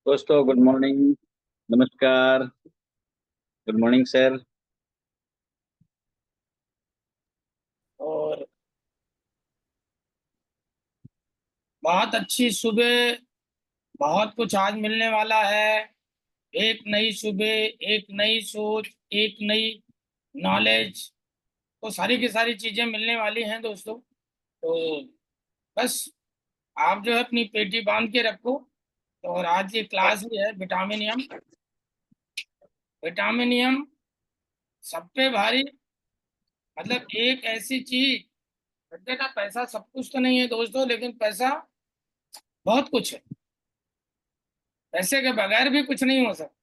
दोस्तों good morning. नमस्कार। Good morning sir. और बहुत अच्छी सुबह। बहुत कुछ आज मिलने वाला है। एक नई सुबह, एक नई सोच, एक नई नॉलेज। तो सारी की सारी चीजें मिलने वाली हैं दोस्तों। तो बस आप जो है अपनी पेटी बांध के रखो। और आज की क्लास भी है विटामिनियम। विटामिनियम सब पे भारी। मतलब एक ऐसी चीज, कहते हैं ना, पैसा सब कुछ तो नहीं है दोस्तों, लेकिन पैसा बहुत कुछ है। पैसे के बगैर भी कुछ नहीं हो सकता।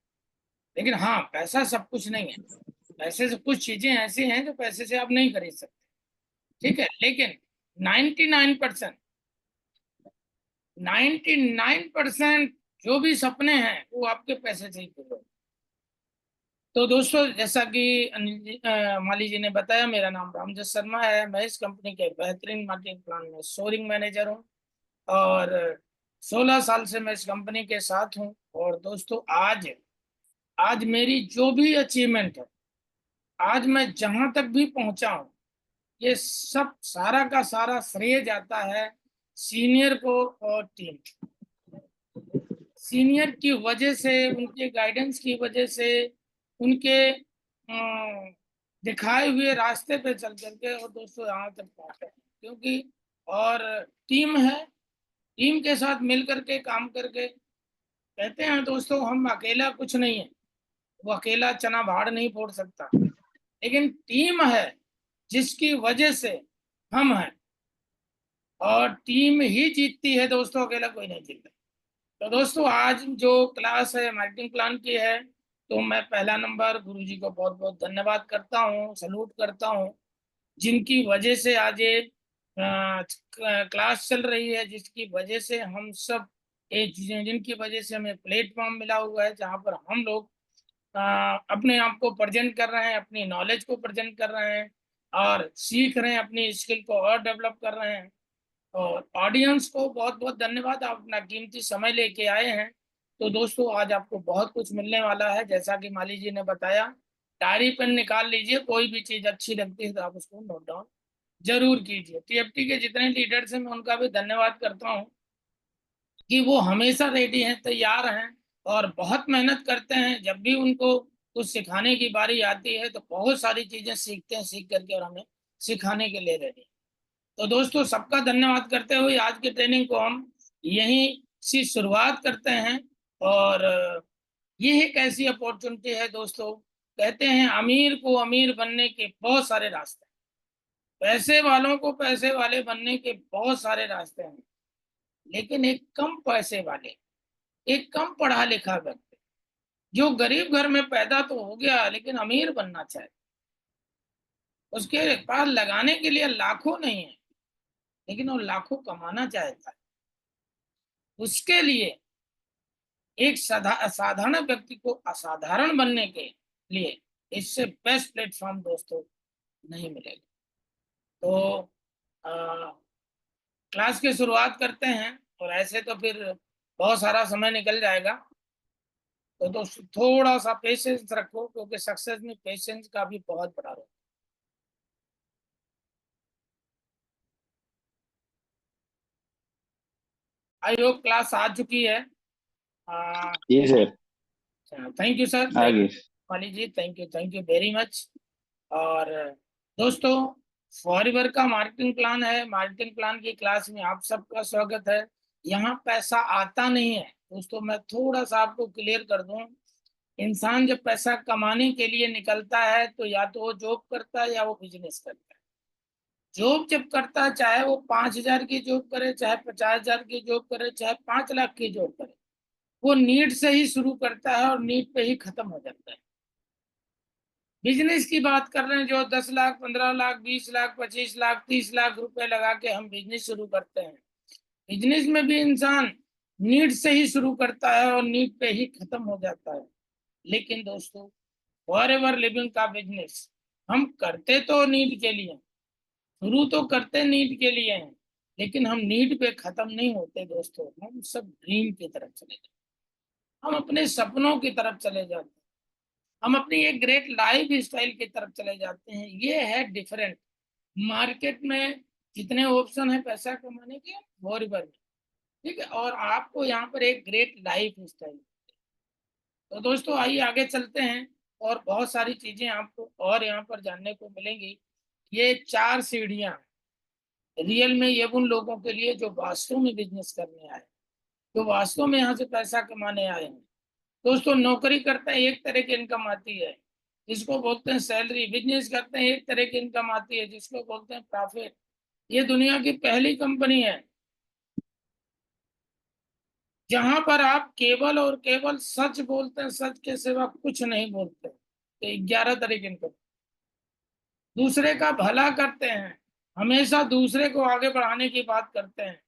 लेकिन हाँ, पैसा सब कुछ नहीं है। पैसे से कुछ चीजें ऐसी हैं जो पैसे से आप नहीं खरीद सकते। ठीक है, लेकिन 99% 99% जो भी सपने हैं वो आपके पैसे से ही पूरे होंगे। तो दोस्तों, जैसा कि माली जी ने बताया, मेरा नाम रामजस शर्मा है। मैं इस कंपनी के बेहतरीन मार्केटिंग प्लान में सोरिंग मैनेजर हूँ। और 16 साल से मैं इस कंपनी के साथ हूँ। और दोस्तों, आज आज मेरी जो भी अचीवमेंट है, आज मैं जहां तक भी पहुंचा हूँ, ये सब सारा का सारा श्रेय जाता है सीनियर को और टीम। सीनियर की वजह से, उनके गाइडेंस की वजह से, उनके दिखाए हुए रास्ते पे चल करके और दोस्तों यहाँ तक पहुंचे। क्योंकि और टीम है, टीम के साथ मिल करके काम करके, कहते हैं दोस्तों, हम अकेला कुछ नहीं है। वो अकेला चना भाड़ नहीं फोड़ सकता, लेकिन टीम है जिसकी वजह से हम हैं। और टीम ही जीतती है दोस्तों, अकेला कोई नहीं जीतता। तो दोस्तों, आज जो क्लास है मार्केटिंग प्लान की है, तो मैं पहला नंबर गुरुजी को बहुत बहुत धन्यवाद करता हूँ, सलूट करता हूँ। जिनकी वजह से आज ये क्लास चल रही है, जिसकी वजह से हम सब जिनकी वजह से हमें प्लेटफॉर्म मिला हुआ है, जहाँ पर हम लोग अपने आप को प्रेजेंट कर रहे हैं, अपनी नॉलेज को प्रेजेंट कर रहे हैं, और सीख रहे हैं, अपनी स्किल को और डेवलप कर रहे हैं। और ऑडियंस को बहुत बहुत धन्यवाद, आप अपना कीमती समय लेके आए हैं। तो दोस्तों, आज आपको बहुत कुछ मिलने वाला है, जैसा कि माली जी ने बताया। डायरी पेन निकाल लीजिए, कोई भी चीज अच्छी लगती है तो आप उसको नोट डाउन जरूर कीजिए। टीएफटी के जितने लीडर्स हैं, मैं उनका भी धन्यवाद करता हूँ कि वो हमेशा रेडी हैं, तैयार हैं, और बहुत मेहनत करते हैं। जब भी उनको कुछ सिखाने की बारी आती है तो बहुत सारी चीजें सीखते हैं, सीख करके और हमें सिखाने के लिए रेडी। तो दोस्तों, सबका धन्यवाद करते हुए आज की ट्रेनिंग को हम यहीं से शुरुआत करते हैं। और ये एक ऐसी अपॉर्चुनिटी है दोस्तों। कहते हैं अमीर को अमीर बनने के बहुत सारे रास्ते हैं, पैसे वालों को पैसे वाले बनने के बहुत सारे रास्ते हैं। लेकिन एक कम पैसे वाले, एक कम पढ़ा लिखा व्यक्ति जो गरीब घर में पैदा तो हो गया लेकिन अमीर बनना चाहे, उसके पास लगाने के लिए लाखों नहीं है, लेकिन वो लाखों कमाना चाहता है। उसके लिए एक असाधारण व्यक्ति को असाधारण बनने के लिए इससे बेस्ट प्लेटफॉर्म दोस्तों नहीं मिलेगा। तो आ, क्लास की शुरुआत करते हैं। और ऐसे तो फिर बहुत सारा समय निकल जाएगा। तो दोस्तों, थोड़ा सा पेशेंस रखो, क्योंकि सक्सेस में पेशेंस का भी बहुत बड़ा रोल। आई होप क्लास आ चुकी है। जी sir. Thank you sir, thank आगे। वाली जी, थैंक यू वेरी मच। और दोस्तों, फॉरएवर का मार्केटिंग प्लान है। मार्केटिंग प्लान की क्लास में आप सबका स्वागत है। यहाँ पैसा आता नहीं है दोस्तों, मैं थोड़ा सा आपको क्लियर कर दूं। इंसान जब पैसा कमाने के लिए निकलता है तो या तो वो जॉब करता है या वो बिजनेस करता है। जॉब जब करता है, चाहे वो 5,000 की जॉब करे, चाहे 50,000 की जॉब करे, चाहे 5 लाख की जॉब करे, वो नीड से ही शुरू करता है और नीड पे ही खत्म हो जाता है। बिजनेस की बात कर रहे हैं, जो 10 लाख, 15 लाख, 20 लाख, 25 लाख, 30 लाख रुपए लगा के हम बिजनेस शुरू करते हैं। बिजनेस में भी इंसान नीड से ही शुरू करता है और नीड पे ही खत्म हो जाता है। लेकिन दोस्तों, फॉर एवर लिविंग का बिजनेस हम करते तो नीड के लिए, शुरू तो करते नीड के लिए हैं, लेकिन हम नीड पे खत्म नहीं होते दोस्तों, हम सब ड्रीम की तरफ चले जाते। हम अपने सपनों की तरफ चले जाते हैं, हम अपनी एक ग्रेट लाइफ स्टाइल की तरफ चले जाते हैं। ये है डिफरेंट। मार्केट में जितने ऑप्शन है पैसा कमाने के, फॉरएवर में, ठीक है, और आपको यहाँ पर एक ग्रेट लाइफ स्टाइल। तो दोस्तों आइए आगे चलते हैं, और बहुत सारी चीजें आपको और यहाँ पर जानने को मिलेंगी। ये 4 सीढ़ियां रियल में ये उन लोगों के लिए जो वास्तव में बिजनेस करने आए, जो वास्तव में यहाँ से पैसा कमाने आए हैं। दोस्तों नौकरी करते हैं एक तरह की इनकम आती है जिसको बोलते हैं सैलरी, बिजनेस करते हैं एक तरह की इनकम आती है जिसको बोलते हैं प्रॉफिट। ये दुनिया की पहली कंपनी है जहां पर आप केवल और केवल सच बोलते हैं, सच के सिवा कुछ नहीं बोलते। तो 11 तरह की इनकम। दूसरे का भला करते हैं, हमेशा दूसरे को आगे बढ़ाने की बात करते हैं,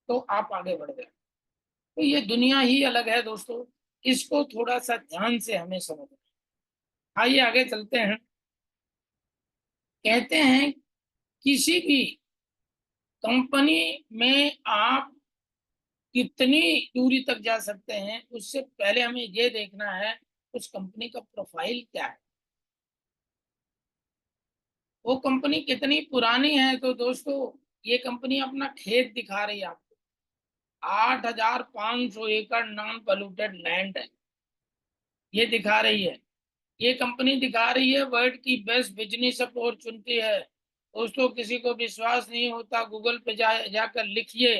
तो आप आगे बढ़ गए। तो ये दुनिया ही अलग है दोस्तों, इसको थोड़ा सा ध्यान से हमें समझना। आइए आगे चलते हैं। कहते हैं किसी भी कंपनी में आप कितनी दूरी तक जा सकते हैं, उससे पहले हमें ये देखना है उस कंपनी का प्रोफाइल क्या है, वो कंपनी कितनी पुरानी है। तो दोस्तों ये कंपनी अपना खेत दिखा रही है आपको। 8,500 एकड़ नॉन पोल्यूटेड लैंड है, ये दिखा रही है। ये कंपनी दिखा रही है वर्ल्ड की बेस्ट बिजनेस अपॉर्चुनिटी है। दोस्तों किसी को विश्वास नहीं होता, गूगल पे जाकर लिखिए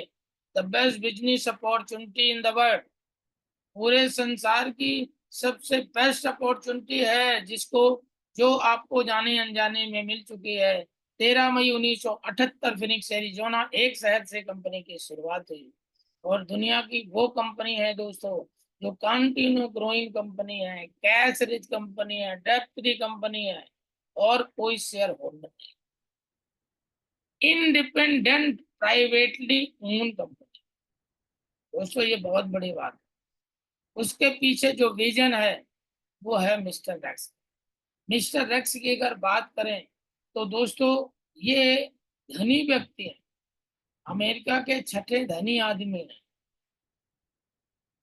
the best business opportunity in the world. पूरे संसार की सबसे बेस्ट अपॉर्चुनिटी है जिसको, जो आपको जाने अनजाने में मिल चुकी है। 13 मई 1978 फिनिक्स एरिजोना एक शहर से कंपनी की शुरुआत हुई, और दुनिया की वो कंपनी है दोस्तों जो कंटिन्यू ग्रोइंग कंपनी है, कैश रिच कंपनी है, डेब्ट फ्री कंपनी है, और कोई शेयर होल्डर नहीं, इंडिपेंडेंट प्राइवेटली ओन कंपनी। दोस्तों ये बहुत बड़ी बात है। उसके पीछे जो विजन है वो है मिस्टर रैक्स। मिस्टर रैक्स की अगर बात करें तो दोस्तों ये धनी व्यक्ति है, अमेरिका के छठे धनी आदमी है,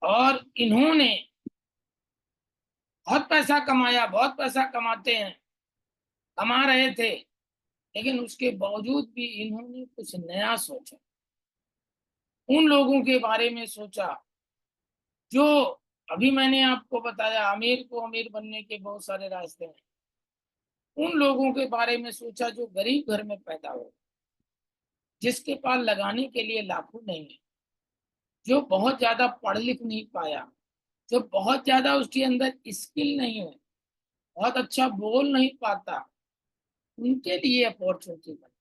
और इन्होंने बहुत पैसा कमाया, बहुत पैसा कमाते हैं, कमा रहे थे, लेकिन उसके बावजूद भी इन्होंने कुछ नया सोचा। उन लोगों के बारे में सोचा जो, अभी मैंने आपको बताया अमीर को अमीर बनने के बहुत सारे रास्ते हैं। उन लोगों के बारे में सोचा जो गरीब घर में पैदा हो, जिसके पास लगाने के लिए लाखों नहीं है, जो बहुत ज्यादा पढ़ लिख नहीं पाया, जो बहुत ज्यादा उसके अंदर स्किल नहीं है, बहुत अच्छा बोल नहीं पाता, उनके लिए अपॉर्चुनिटी बनी।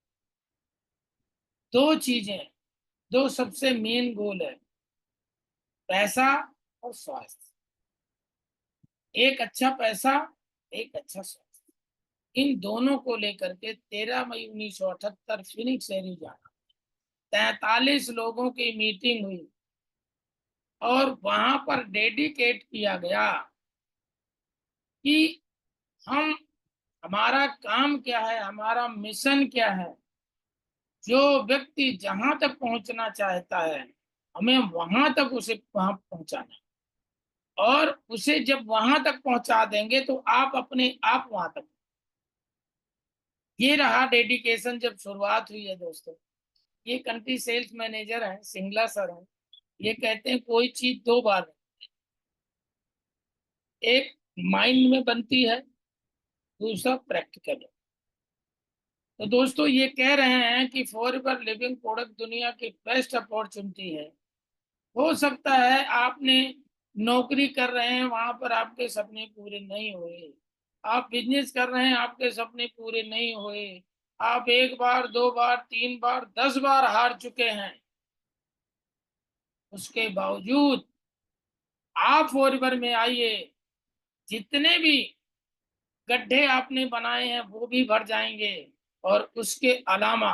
दो चीजें, दो सबसे मेन गोल है, पैसा और स्वास्थ्य। एक अच्छा पैसा, एक अच्छा स्वास्थ्य, इन दोनों को लेकर के 13 मई 1978 फिनिक्स एरिजोना 43 लोगों की मीटिंग हुई, और वहां पर डेडिकेट किया गया कि हम, हमारा काम क्या है, हमारा मिशन क्या है। जो व्यक्ति जहां तक पहुंचना चाहता है, हमें वहां तक उसे वहां पहुंचाना, और उसे जब वहां तक पहुंचा देंगे तो आप अपने आप वहां तक। ये रहा डेडिकेशन जब शुरुआत हुई है दोस्तों। ये कंट्री सेल्स मैनेजर हैं, सिंगला सर हैं। ये कहते हैं कोई चीज दो बार नहीं, एक माइंड में बनती है, दूसरा प्रैक्टिकल है। तो दोस्तों ये कह रहे हैं कि फॉरएवर लिविंग प्रोडक्ट दुनिया की बेस्ट अपॉर्चुनिटी है। हो सकता है आपने नौकरी कर रहे हैं, वहां पर आपके सपने पूरे नहीं हुए, आप बिजनेस कर रहे हैं, आपके सपने पूरे नहीं हुए, आप एक बार, दो बार, तीन बार, 10 बार हार चुके हैं, उसके बावजूद आप फॉरएवर में आइए। जितने भी गड्ढे आपने बनाए हैं वो भी भर जाएंगे, और उसके अलावा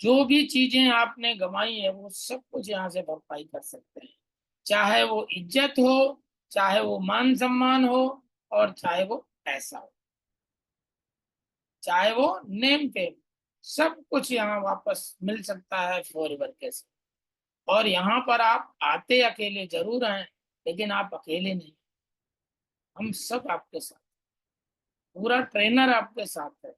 जो भी चीजें आपने गंवाई है वो सब कुछ यहाँ से भरपाई कर सकते हैं। चाहे वो इज्जत हो, चाहे वो मान सम्मान हो, और चाहे वो पैसा हो, चाहे वो नेम फेम, सब कुछ यहाँ वापस मिल सकता है फॉरएवर के साथ। और यहाँ पर आप आते अकेले जरूर हैं, लेकिन आप अकेले नहीं, हम सब आपके साथ, पूरा ट्रेनर आपके साथ है,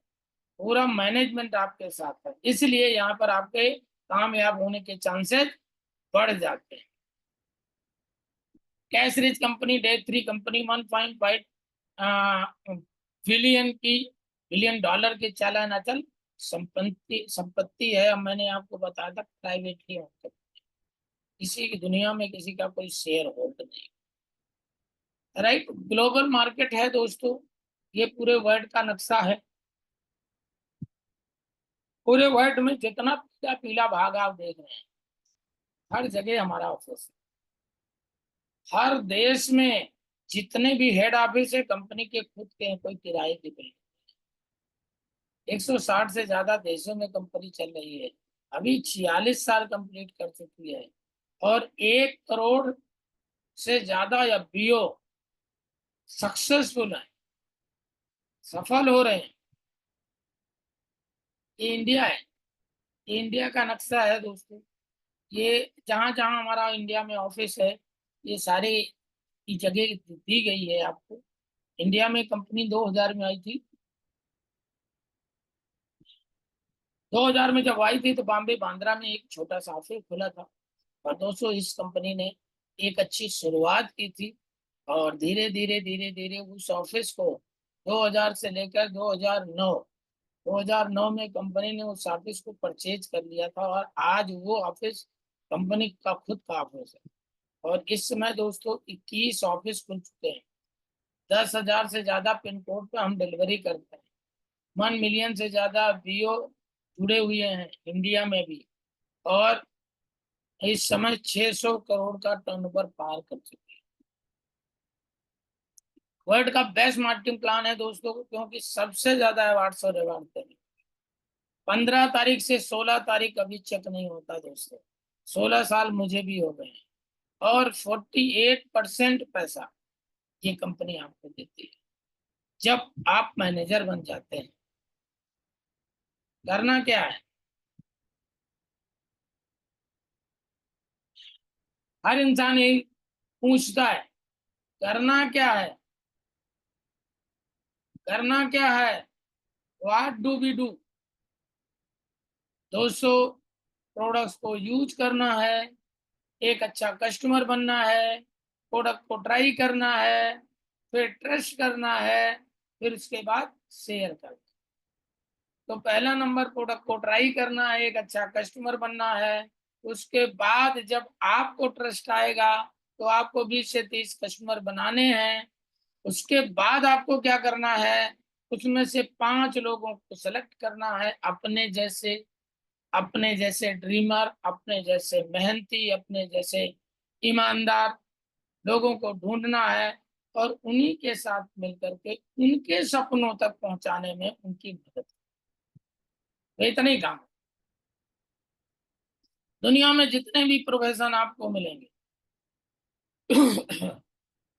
पूरा मैनेजमेंट आपके साथ है, इसलिए यहाँ पर आपके कामयाब होने के चांसेस बढ़ जाते हैं। Cash rich company, debt free company, 1.5 billion dollar के चालान अचल संपत्ति है। अब मैंने आपको बताया था प्राइवेटली ओन्ड, किसी की दुनिया में किसी का कोई शेयर होल्ड नहीं, राइट। ग्लोबल मार्केट है दोस्तों, ये पूरे वर्ल्ड का नक्शा है। पूरे वर्ल्ड में जितना पीला पीला भाग आप देख रहे हैं, हर जगह हमारा ऑफिस है। हर देश में जितने भी हेड ऑफिस है कंपनी के खुद के हैं, कोई किराए की बिल्डिंग। 160 से ज्यादा देशों में कंपनी चल रही है, अभी 46 साल कंप्लीट कर चुकी है, और 1 करोड़ से ज्यादा या बीओ सक्सेसफुल है, सफल हो रहे हैं। ये इंडिया है, ये इंडिया का नक्शा है दोस्तों। ये जहां जहां हमारा इंडिया में ऑफिस है, ये सारी की जगह दी गई है आपको। इंडिया में कंपनी 2000 में आई थी। 2000 में जब आई थी तो बॉम्बे बांद्रा में एक छोटा सा ऑफिस खुला था, और दोस्तों इस कंपनी ने एक अच्छी शुरुआत की थी, और धीरे धीरे धीरे धीरे उस ऑफिस को 2000 से लेकर 2009 में कंपनी ने उस ऑफिस को परचेज कर लिया था, और आज वो ऑफिस कंपनी का खुद का ऑफिस है। और इस समय दोस्तों 21 ऑफिस खुल चुके हैं। 10,000 से ज्यादा पिन कोड पे हम डिलीवरी करते हैं। 1 मिलियन से ज्यादा बीओ जुड़े हुए हैं इंडिया में भी, और इस समय 600 करोड़ का टर्नओवर पार कर चुके हैं। वर्ल्ड का बेस्ट मार्केटिंग प्लान है दोस्तों, क्योंकि सबसे ज्यादा अवार्ड्स और रिवार्ड देंगे। 15 तारीख से 16 तारीख अभी चेक नहीं होता दोस्तों, 16 साल मुझे भी हो गए हैं, और 48% पैसा ये कंपनी आपको देती है जब आप मैनेजर बन जाते हैं। करना क्या है, हर इंसान यही पूछता है, करना क्या है, करना क्या है, व्हाट डू वी डू। दोस्तों प्रोडक्ट्स को यूज करना है, एक अच्छा कस्टमर बनना है, प्रोडक्ट को ट्राई करना है, फिर ट्रस्ट करना है, फिर उसके बाद शेयर करना। तो पहला नंबर प्रोडक्ट को ट्राई करना है, एक अच्छा कस्टमर बनना है। उसके बाद जब आपको ट्रस्ट आएगा तो आपको 20 से 30 कस्टमर बनाने हैं। उसके बाद आपको क्या करना है, उसमें से 5 लोगों को सेलेक्ट करना है, अपने जैसे ड्रीमर, अपने जैसे मेहनती, अपने जैसे ईमानदार लोगों को ढूंढना है, और उन्हीं के साथ मिलकर के उनके सपनों तक पहुंचाने में उनकी मदद। तो इतना ही काम है। दुनिया में जितने भी प्रोफेशन आपको मिलेंगे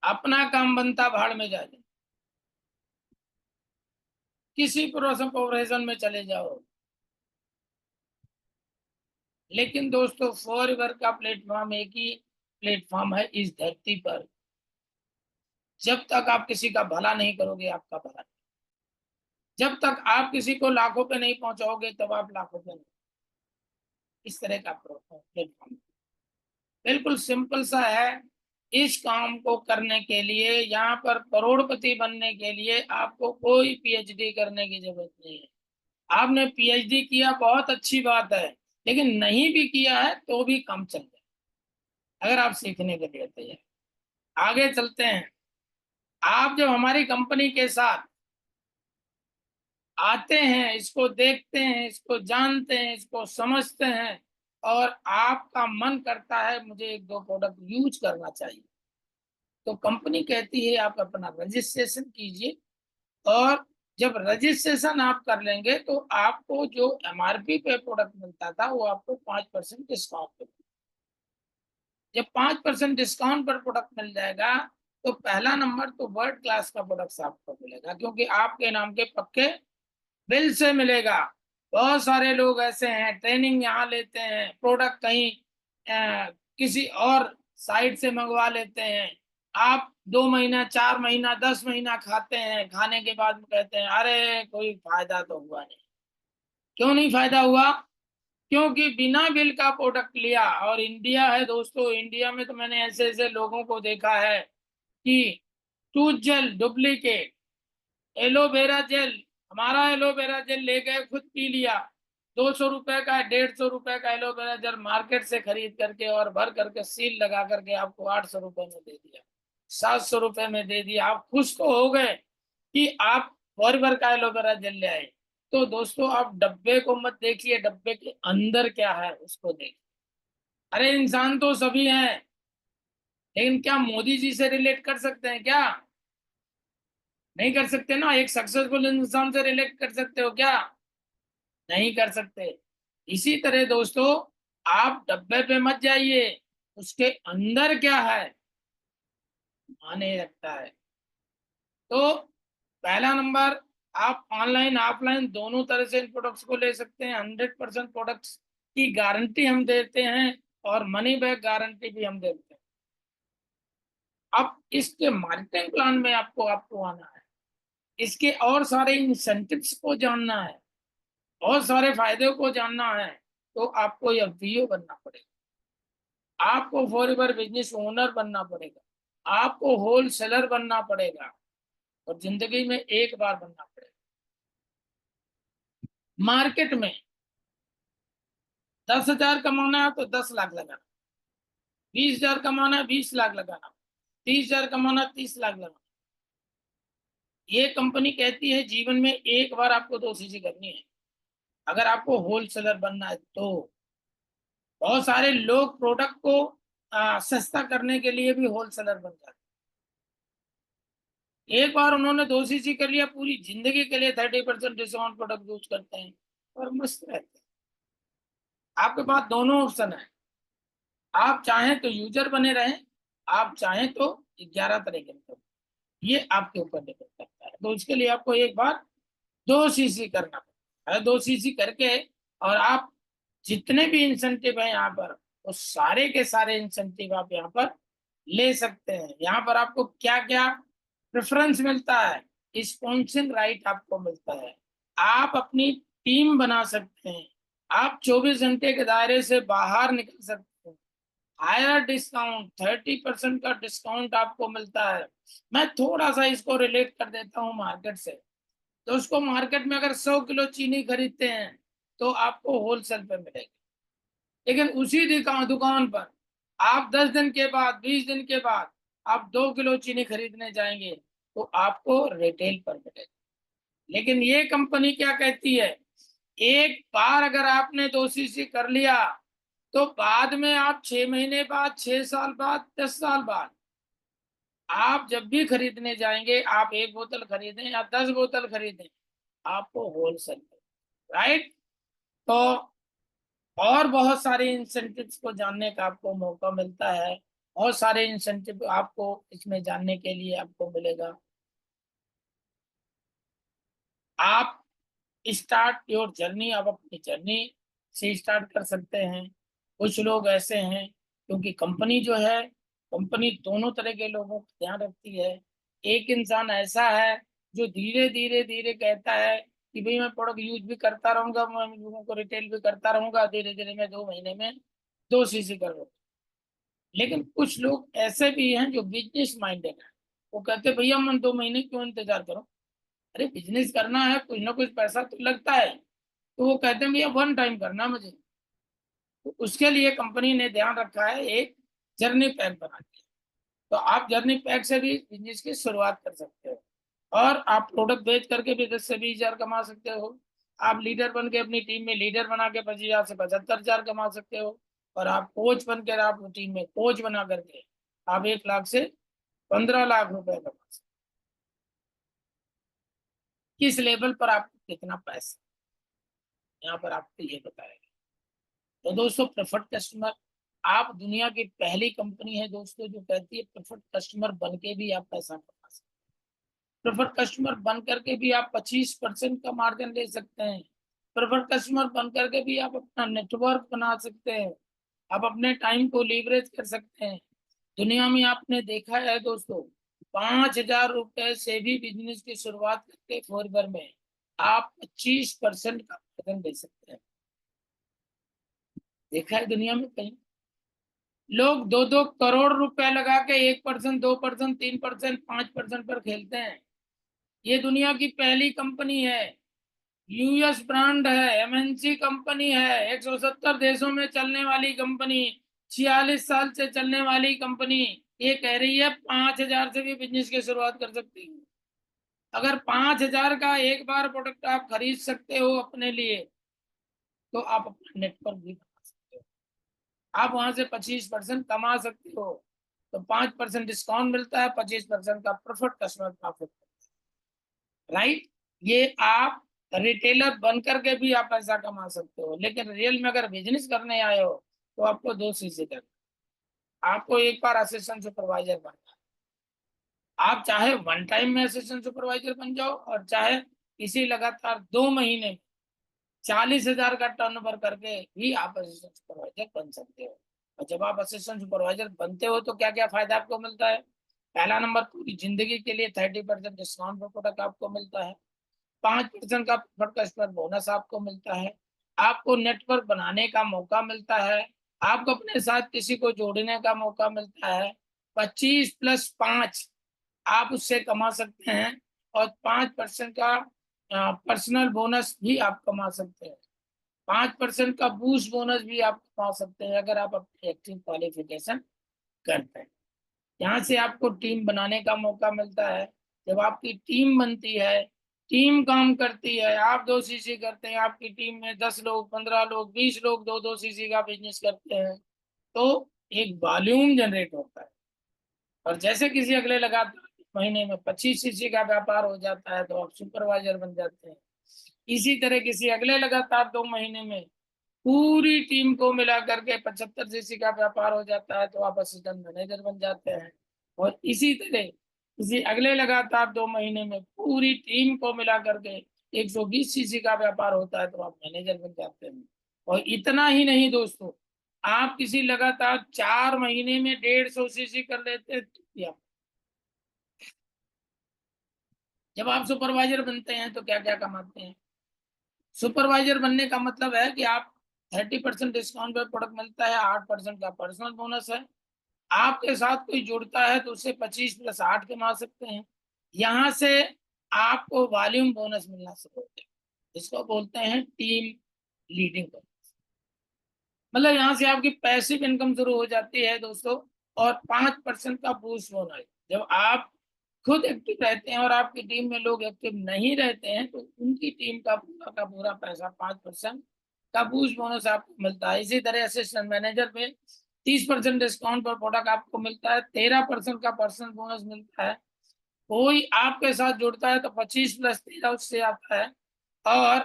अपना काम बनता भाड़ में जाए, किसी प्रोफेशन में चले जाओ, लेकिन दोस्तों फॉरएवर का प्लेटफॉर्म एक ही प्लेटफॉर्म है इस धरती पर। जब तक आप किसी का भला नहीं करोगे आपका भला नहीं। जब तक आप किसी को लाखों पे नहीं पहुंचाओगे तब आप लाखों पे नहीं। इस तरह का प्लेटफॉर्म बिल्कुल सिंपल सा है। इस काम को करने के लिए, यहाँ पर करोड़पति बनने के लिए आपको कोई पीएचडी करने की जरूरत नहीं है। आपने पीएचडी किया बहुत अच्छी बात है, लेकिन नहीं भी किया है तो भी काम चल जाए अगर आप सीखने के लिए तैयार। आगे चलते हैं। आप जब हमारी कंपनी के साथ आते हैं, इसको देखते हैं, इसको जानते हैं, इसको समझते हैं, और आपका मन करता है मुझे 1-2 प्रोडक्ट यूज करना चाहिए, तो कंपनी कहती है आप अपना रजिस्ट्रेशन कीजिए, और जब रजिस्ट्रेशन आप कर लेंगे तो आपको जो एमआरपी पे प्रोडक्ट मिलता था वो आपको 5% डिस्काउंट पे। जब 5% डिस्काउंट पर प्रोडक्ट मिल जाएगा तो पहला नंबर तो वर्ल्ड क्लास का प्रोडक्ट आपको मिलेगा, क्योंकि आपके नाम के पक्के बिल से मिलेगा। बहुत सारे लोग ऐसे हैं ट्रेनिंग यहाँ लेते हैं, प्रोडक्ट कहीं किसी और साइट से मंगवा लेते हैं। आप 2 महीना, 4 महीना, 10 महीना खाते हैं, खाने के बाद कहते हैं अरे कोई फायदा तो हुआ नहीं। क्यों नहीं फायदा हुआ? क्योंकि बिना बिल का प्रोडक्ट लिया। और इंडिया है दोस्तों, इंडिया में तो मैंने ऐसे ऐसे लोगों को देखा है कि tooth gel duplicate, aloe vera gel, हमारा एलोवेरा जेल ले गए, खुद पी लिया। 200 रुपए का, 150 रुपए का एलोवेरा जेल मार्केट से खरीद करके और भर करके सील लगा करके आपको 800 रुपए में दे दिया, 700 रुपए में दे दिया। आप खुश तो हो गए कि आप फॉरएवर का एलोवेरा जेल ले आए। तो दोस्तों आप डब्बे को मत देखिए, डब्बे के अंदर क्या है उसको देखिए। अरे इंसान तो सभी हैं, लेकिन क्या मोदी जी से रिलेट कर सकते हैं क्या? नहीं कर सकते ना। एक सक्सेसफुल इंसान से रिलेट कर सकते हो क्या? नहीं कर सकते। इसी तरह दोस्तों आप डब्बे पे मत जाइए, उसके अंदर क्या है माने रखता है। तो पहला नंबर, आप ऑनलाइन ऑफलाइन दोनों तरह से इन प्रोडक्ट्स को ले सकते हैं। 100% प्रोडक्ट्स की गारंटी हम देते हैं और मनी बैक गारंटी भी हम देते हैं। अब इसके मार्केटिंग प्लान में आपको आपको आना है, इसके और सारे इंसेंटिव्स को जानना है, और सारे फायदे को जानना है। तो आपको यह वीओ बनना पड़ेगा, आपको फॉरएवर बिजनेस ओनर बनना पड़ेगा, आपको होलसेलर बनना पड़ेगा, और जिंदगी में एक बार बनना पड़ेगा। मार्केट में 10,000 कमाना है तो 10 लाख लगाना, 20,000 कमाना है 20 लाख लगाना, 30,000 कमाना 30 लाख लगाना। ये कंपनी कहती है जीवन में एक बार आपको 2 चीजें करनी है अगर आपको होलसेलर बनना है तो। बहुत सारे लोग प्रोडक्ट को सस्ता करने के लिए भी होलसेलर बन जाते हैं। एक बार उन्होंने 2 चीजें कर लिया, पूरी जिंदगी के लिए 30% डिस्काउंट प्रोडक्ट यूज करते हैं और मस्त रहते हैं। आपके पास दोनों ऑप्शन है, आप चाहें तो यूजर बने रहें, आप चाहें तो 11 तरीके से, ये आपके ऊपर डिपेंड करता है। तो इसके लिए आपको एक बार 2 CC करना पड़ता है। 2 CC करके और आप जितने भी इंसेंटिव है यहाँ पर, वो सारे के सारे इंसेंटिव आप यहाँ पर ले सकते हैं। यहाँ पर आपको क्या क्या प्रेफरेंस मिलता है, स्पॉन्सरिंग राइट आपको मिलता है, आप अपनी टीम बना सकते हैं, आप 24 घंटे के दायरे से बाहर निकल सकते हैं, हायर डिस्काउंट 30% का डिस्काउंट आपको मिलता है। मैं थोड़ा सा इसको रिलेट कर देता हूँ मार्केट से। तो उसको मार्केट में अगर 100 किलो चीनी खरीदते हैं तो आपको होलसेल पे मिलेगी, लेकिन उसी दुकान पर आप 10 दिन के बाद, 20 दिन के बाद आप 2 किलो चीनी खरीदने जाएंगे तो आपको रिटेल पर मिलेगा। लेकिन ये कंपनी क्या कहती है, एक बार अगर आपने 2 CC कर लिया तो बाद में आप 6 महीने बाद, 6 साल बाद, 10 साल बाद आप जब भी खरीदने जाएंगे, आप 1 बोतल खरीदें या 10 बोतल खरीदें, आपको होलसेल राइट। तो और बहुत सारे इंसेंटिव्स को जानने का आपको मौका मिलता है, बहुत सारे इंसेंटिव आपको इसमें जानने के लिए आपको मिलेगा। आप स्टार्ट योर जर्नी, आप अपनी जर्नी से स्टार्ट कर सकते हैं। कुछ लोग ऐसे हैं, क्योंकि कंपनी जो है, कंपनी दोनों तरह के लोगों का ध्यान रखती है। एक इंसान ऐसा है जो धीरे धीरे धीरे कहता है कि भाई मैं प्रोडक्ट यूज भी करता रहूंगा, मैं लोगों को रिटेल भी करता रहूंगा, धीरे धीरे मैं 2 महीने में 2 CC कर लूंगा। लेकिन कुछ लोग ऐसे भी हैं जो बिजनेस माइंडेड है, वो कहते हैं भैया मैं 2 महीने क्यों इंतजार करूं, अरे बिजनेस करना है, कुछ ना कुछ पैसा तो लगता है। तो वो कहते हैं भैया वन टाइम करना मुझे। तो उसके लिए कंपनी ने ध्यान रखा है, एक जर्नी पैक बना दिया। तो आप जर्नी पैक से भी बिजनेस की शुरुआत कर सकते हो, और आप प्रोडक्ट बेच करके भी 10 से 20 हजार कमा सकते हो। आप लीडर बन के अपनी टीम में लीडर बना के 25,000 से 75,000 कमा सकते हो। और आप कोच बनकर, आप टीम में कोच बना करके आप 1 लाख से 15 लाख रुपए कमा सकते हो। किस लेवल पर आपको कितना पैसा, यहाँ पर आपको ये बताएगा। तो दोस्तों प्रेफर्ड कस्टमर, आप दुनिया की पहली कंपनी है दोस्तों जो कहती है प्रेफर्ड कस्टमर बन के भी आप पैसा कमा सकते हैं। प्रेफर्ड कस्टमर बन करके भी आप 25% का मार्जिन ले सकते हैं। प्रेफर्ड कस्टमर बन करके भी आप अपना नेटवर्क बना सकते हैं, आप अपने टाइम को लीवरेज कर सकते हैं। दुनिया में आपने देखा है दोस्तों, 5,000 रुपए से भी बिजनेस की शुरुआत करके फोरवर में आप 25% का वेतन दे सकते हैं। देखा है दुनिया में कहीं? लोग 2-2 करोड़ रुपए लगा के 1%, 2%, 3%, 5% पर खेलते हैं। ये दुनिया की पहली कंपनी है, यूएस ब्रांड है, एमएनसी कंपनी है, 170 देशों में चलने वाली कंपनी, 46 साल से चलने वाली कंपनी। ये कह रही है 5,000 से भी बिजनेस की शुरुआत कर सकती हूँ। अगर 5,000 का एक बार प्रोडक्ट आप खरीद सकते हो अपने लिए, तो आप अपना नेटवर्क भी बना सकते हो। आप वहां से 25% कमा सकते हो। तो 5% डिस्काउंट मिलता है, 25% का प्रॉफिट कस्टमर प्रॉफिट, राइट। ये आप रिटेलर बन करके भी आप पैसा कमा सकते हो, लेकिन रियल में अगर बिजनेस करने आए हो तो आपको दो चीजें करना। आपको एक बार असिस्टेंट सुपरवाइजर बनना है। आप चाहे वन टाइम में असिस्टेंट सुपरवाइजर बन जाओ, और चाहे इसी लगातार 2 महीने में 40,000 का टर्नओवर करके भी आप असिस्टेंट सुपरवाइजर बन सकते हो। और जब आप असिस्टेंट सुपरवाइजर बनते हो तो क्या क्या फायदा आपको मिलता है? पहला नंबर, पूरी जिंदगी के लिए 30% डिस्काउंट पर प्रोडक्ट आपको मिलता है। 5% का प्रेफर्ड कस्टमर बोनस आपको मिलता है। आपको नेटवर्क बनाने का मौका मिलता है। आपको अपने साथ किसी को जोड़ने का मौका मिलता है। 25+5 आप उससे कमा सकते हैं। और 5% का पर्सनल बोनस भी आप कमा सकते हैं। 5% का बूस्ट बोनस भी आप कमा सकते हैं अगर आप अपनी एक्टिव क्वालिफिकेशन करते हैं। यहाँ से आपको टीम बनाने का मौका मिलता है। जब आपकी टीम बनती है, टीम काम करती है, आप 2 सीसी करते हैं, आपकी टीम में 10 लोग, 15 लोग, 20 लोग 2-2 सीसी का बिजनेस करते हैं, तो एक वॉल्यूम जनरेट होता है। और जैसे किसी अगले लगातार महीने में 25 सीसी का व्यापार हो जाता है तो आप सुपरवाइजर बन जाते हैं। इसी तरह किसी अगले लगातार 2 महीने में पूरी टीम को मिला करके 75 सीसी का व्यापार हो जाता है तो आप असिस्टेंट मैनेजर बन जाते हैं। और इसी तरह किसी अगले लगातार 2 महीने में पूरी टीम को मिला करके 120 सीसी का व्यापार होता है तो आप मैनेजर बन जाते हैं। और इतना ही नहीं दोस्तों, आप किसी लगातार 4 महीने में 150 सीसी कर लेते हैं तो भी आप, जब आप सुपरवाइजर बनते हैं तो क्या क्या कमाते हैं? सुपरवाइजर बनने का मतलब है कि आप 30% डिस्काउंट पर प्रोडक्ट मिलता है, 8% का पर्सनल बोनस है। आपके साथ कोई जुड़ता है तो उससे 25+8 कमा सकते हैं। यहाँ से आपको वॉल्यूम बोनस मिलना शुरू होता है, इसको बोलते हैं टीम लीडिंग बोनस। मतलब यहाँ से आपकी पैसिव इनकम शुरू हो जाती है दोस्तों। और 5% का बूस्ट बोनस, जब आप खुद एक्टिव रहते हैं और आपकी टीम में लोग एक्टिव नहीं रहते हैं तो उनकी टीम का पूरा पैसा 5% का बूस्ट बोनस आपको मिलता है। इसी तरह असिस्टेंट मैनेजर में 30% डिस्काउंट पर प्रोडक्ट आपको मिलता है, 13% का पर्सनल बोनस मिलता है। कोई आपके साथ जुड़ता है तो 25+13 उससे आता है। और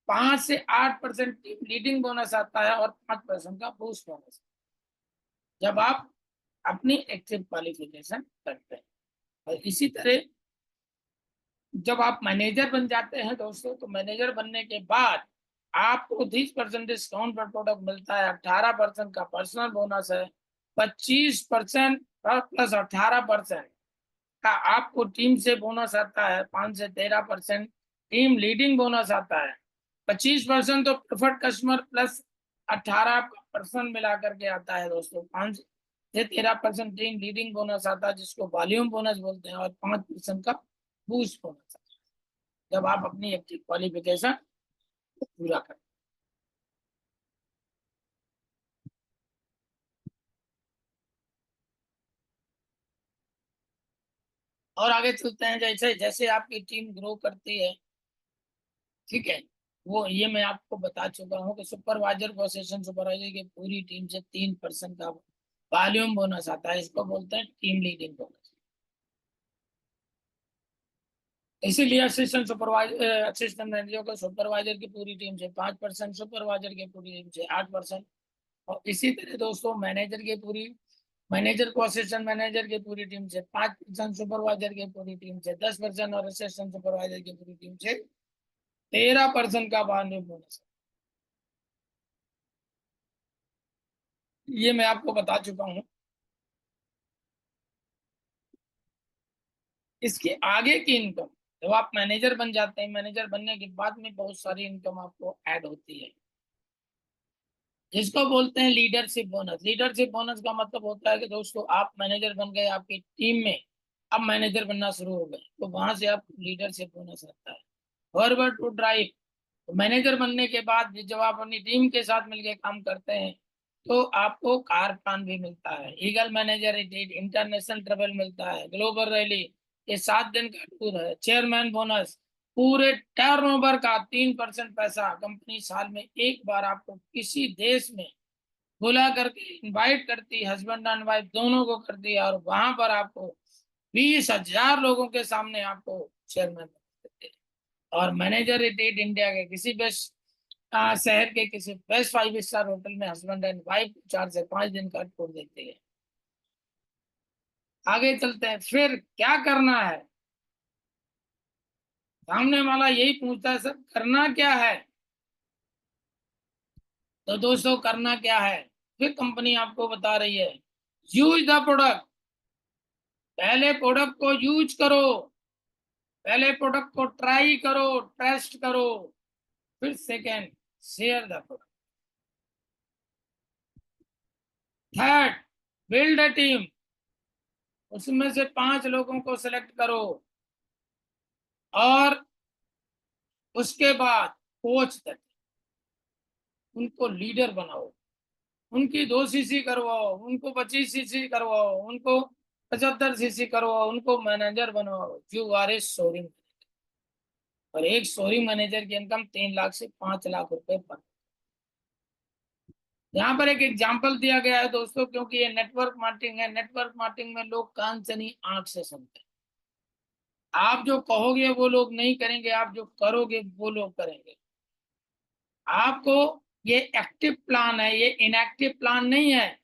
5 से 8% टीम लीडिंग बोनस आता है और 5% का बूस्ट बोनस, जब आप अपनी एक्टिव क्वालिफिकेशन करते हैं। और इसी तरह जब आप मैनेजर बन जाते हैं दोस्तों, तो मैनेजर बनने के बाद आपको 30% डिस्काउंट पर प्रोडक्ट मिलता है, 18% का पर्सनल बोनस है, 25% +18% का आपको टीम से बोनस आता है, 5 से 13% टीम लीडिंग बोनस आता है, 25% तो प्रेफर्ड कस्टमर प्लस 18% मिला करके आता है दोस्तों। 5 से 13% टीम लीडिंग बोनस आता है जिसको वॉल्यूम बोनस बोलते हैं, और 5% का बूस्ट बोनस आता है जब आप अपनी एक्टिव क्वालिफिकेशन पूरा करें। और आगे चलते हैं, जैसे जैसे आपकी टीम ग्रो करती है, ठीक है, वो ये मैं आपको बता चुका हूँ कि सुपरवाइजर को असिस्टेंट सुपरवाइजर की पूरी टीम से 3% का वॉल्यूम बोनस आता है, इसको बोलते हैं टीम लीडिंग बोनस। इसीलिए असिस्टेंट मैनेजर को सुपरवाइजर की पूरी टीम से 5%, सुपरवाइजर की पूरी टीम से 8%। और इसी तरह दोस्तों मैनेजर को असिस्टेंट मैनेजर की पूरी टीम से 5%, सुपरवाइजर की पूरी टीम से 10% और असिस्टेंट सुपरवाइजर की पूरी टीम से 13% का वॉल्यूम बोनस। ये मैं आपको बता चुका हूँ। इसके आगे की इनकम, जब आप मैनेजर बन जाते हैं, मैनेजर बनने के बाद में बहुत सारी इनकम आपको ऐड होती है, जिसको बोलते हैं लीडरशिप बोनस। लीडरशिप बोनस का मतलब होता है कि दोस्तों आप मैनेजर बन गए, आपकी टीम में अब मैनेजर बनना शुरू हो गए, तो वहां से आपको लीडरशिप बोनस आता है। फॉरवर्ड टू ड्राइव, तो मैनेजर बनने के बाद जब आप अपनी टीम के साथ मिलकर काम करते हैं तो आपको कार प्लान भी मिलता है, ईगल मैनेजर इंटरनेशनल ट्रेवल मिलता है, ग्लोबल रैली, ये 7 दिन का टूर है, चेयरमैन बोनस, पूरे टर्नओवर का 3% पैसा कंपनी साल में एक बार आपको किसी देश में बुला करके इनवाइट करती, हस्बैंड एंड वाइफ दोनों को करती है, और वहां पर आपको 20,000 लोगों के सामने आपको चेयरमैन देते हैं। और मैनेजर रिटेड इंडिया के किसी बेस्ट शहर के किसी बेस्ट 5 स्टार होटल में हस्बैंड एंड वाइफ 4 से 5 दिन का टूर देते हैं। आगे चलते हैं, फिर क्या करना है? सामने वाला यही पूछता है, सर करना क्या है? तो दोस्तों करना क्या है, फिर कंपनी आपको बता रही है, यूज द प्रोडक्ट। पहले प्रोडक्ट को यूज करो, पहले प्रोडक्ट को ट्राई करो, टेस्ट करो, फिर second share the product. Third, build a team, उसमें से 5 लोगों को सिलेक्ट करो और उसके बाद कोच तक उनको लीडर बनाओ, उनकी 2 सीसी करवाओ, उनको 25 सीसी करवाओ, उनको 75 सीसी करवाओ, उनको मैनेजर बनाओ। यू आर ए शोरूम, और एक शोरूम मैनेजर की इनकम 3 लाख से 5 लाख रुपए पर। यहाँ पर एक एग्जाम्पल दिया गया है दोस्तों, क्योंकि ये नेटवर्क मार्केटिंग है। नेटवर्क मार्केटिंग में लोग कान से नहीं आंख से सुनते हैं। आप जो कहोगे वो लोग नहीं करेंगे, आप जो करोगे वो लोग करेंगे। आपको ये एक्टिव प्लान है, ये इनएक्टिव प्लान नहीं है।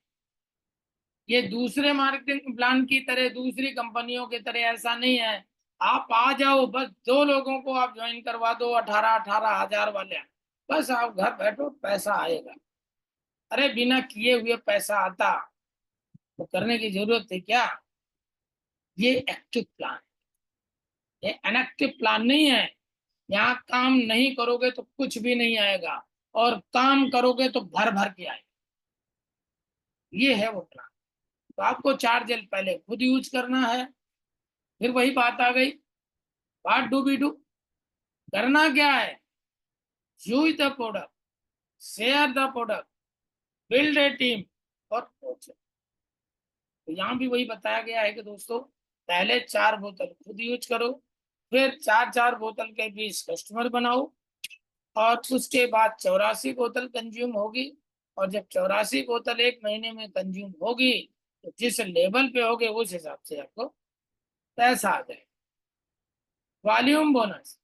ये दूसरे मार्केटिंग प्लान की तरह, दूसरी कंपनियों की तरह ऐसा नहीं है। आप आ जाओ, बस 2 लोगों को आप ज्वाइन करवा दो, 18-18 हजार वाले, बस आप घर बैठो, पैसा आएगा। अरे बिना किए हुए पैसा आता, तो करने की जरूरत है क्या? ये एक्टिव प्लान, ये इनएक्टिव प्लान नहीं है। यहाँ काम नहीं करोगे तो कुछ भी नहीं आएगा, और काम करोगे तो भर भर के आएगा। ये है वो प्लान। तो आपको 4 जेल पहले खुद यूज करना है। फिर वही बात आ गई, व्हाट डू वी डू, करना क्या है? Use the product, share the product, build a team, और कोच। तो यहाँ भी वही बताया गया है कि दोस्तों पहले 4 बोतल खुद यूज करो, फिर 4-4 बोतल के 20 कस्टमर बनाओ, और उसके बाद 84 बोतल कंज्यूम होगी। और जब 84 बोतल एक महीने में कंज्यूम होगी, तो जिस लेवल पे होगे उस हिसाब से आपको पैसा आ जाए। Volume bonus.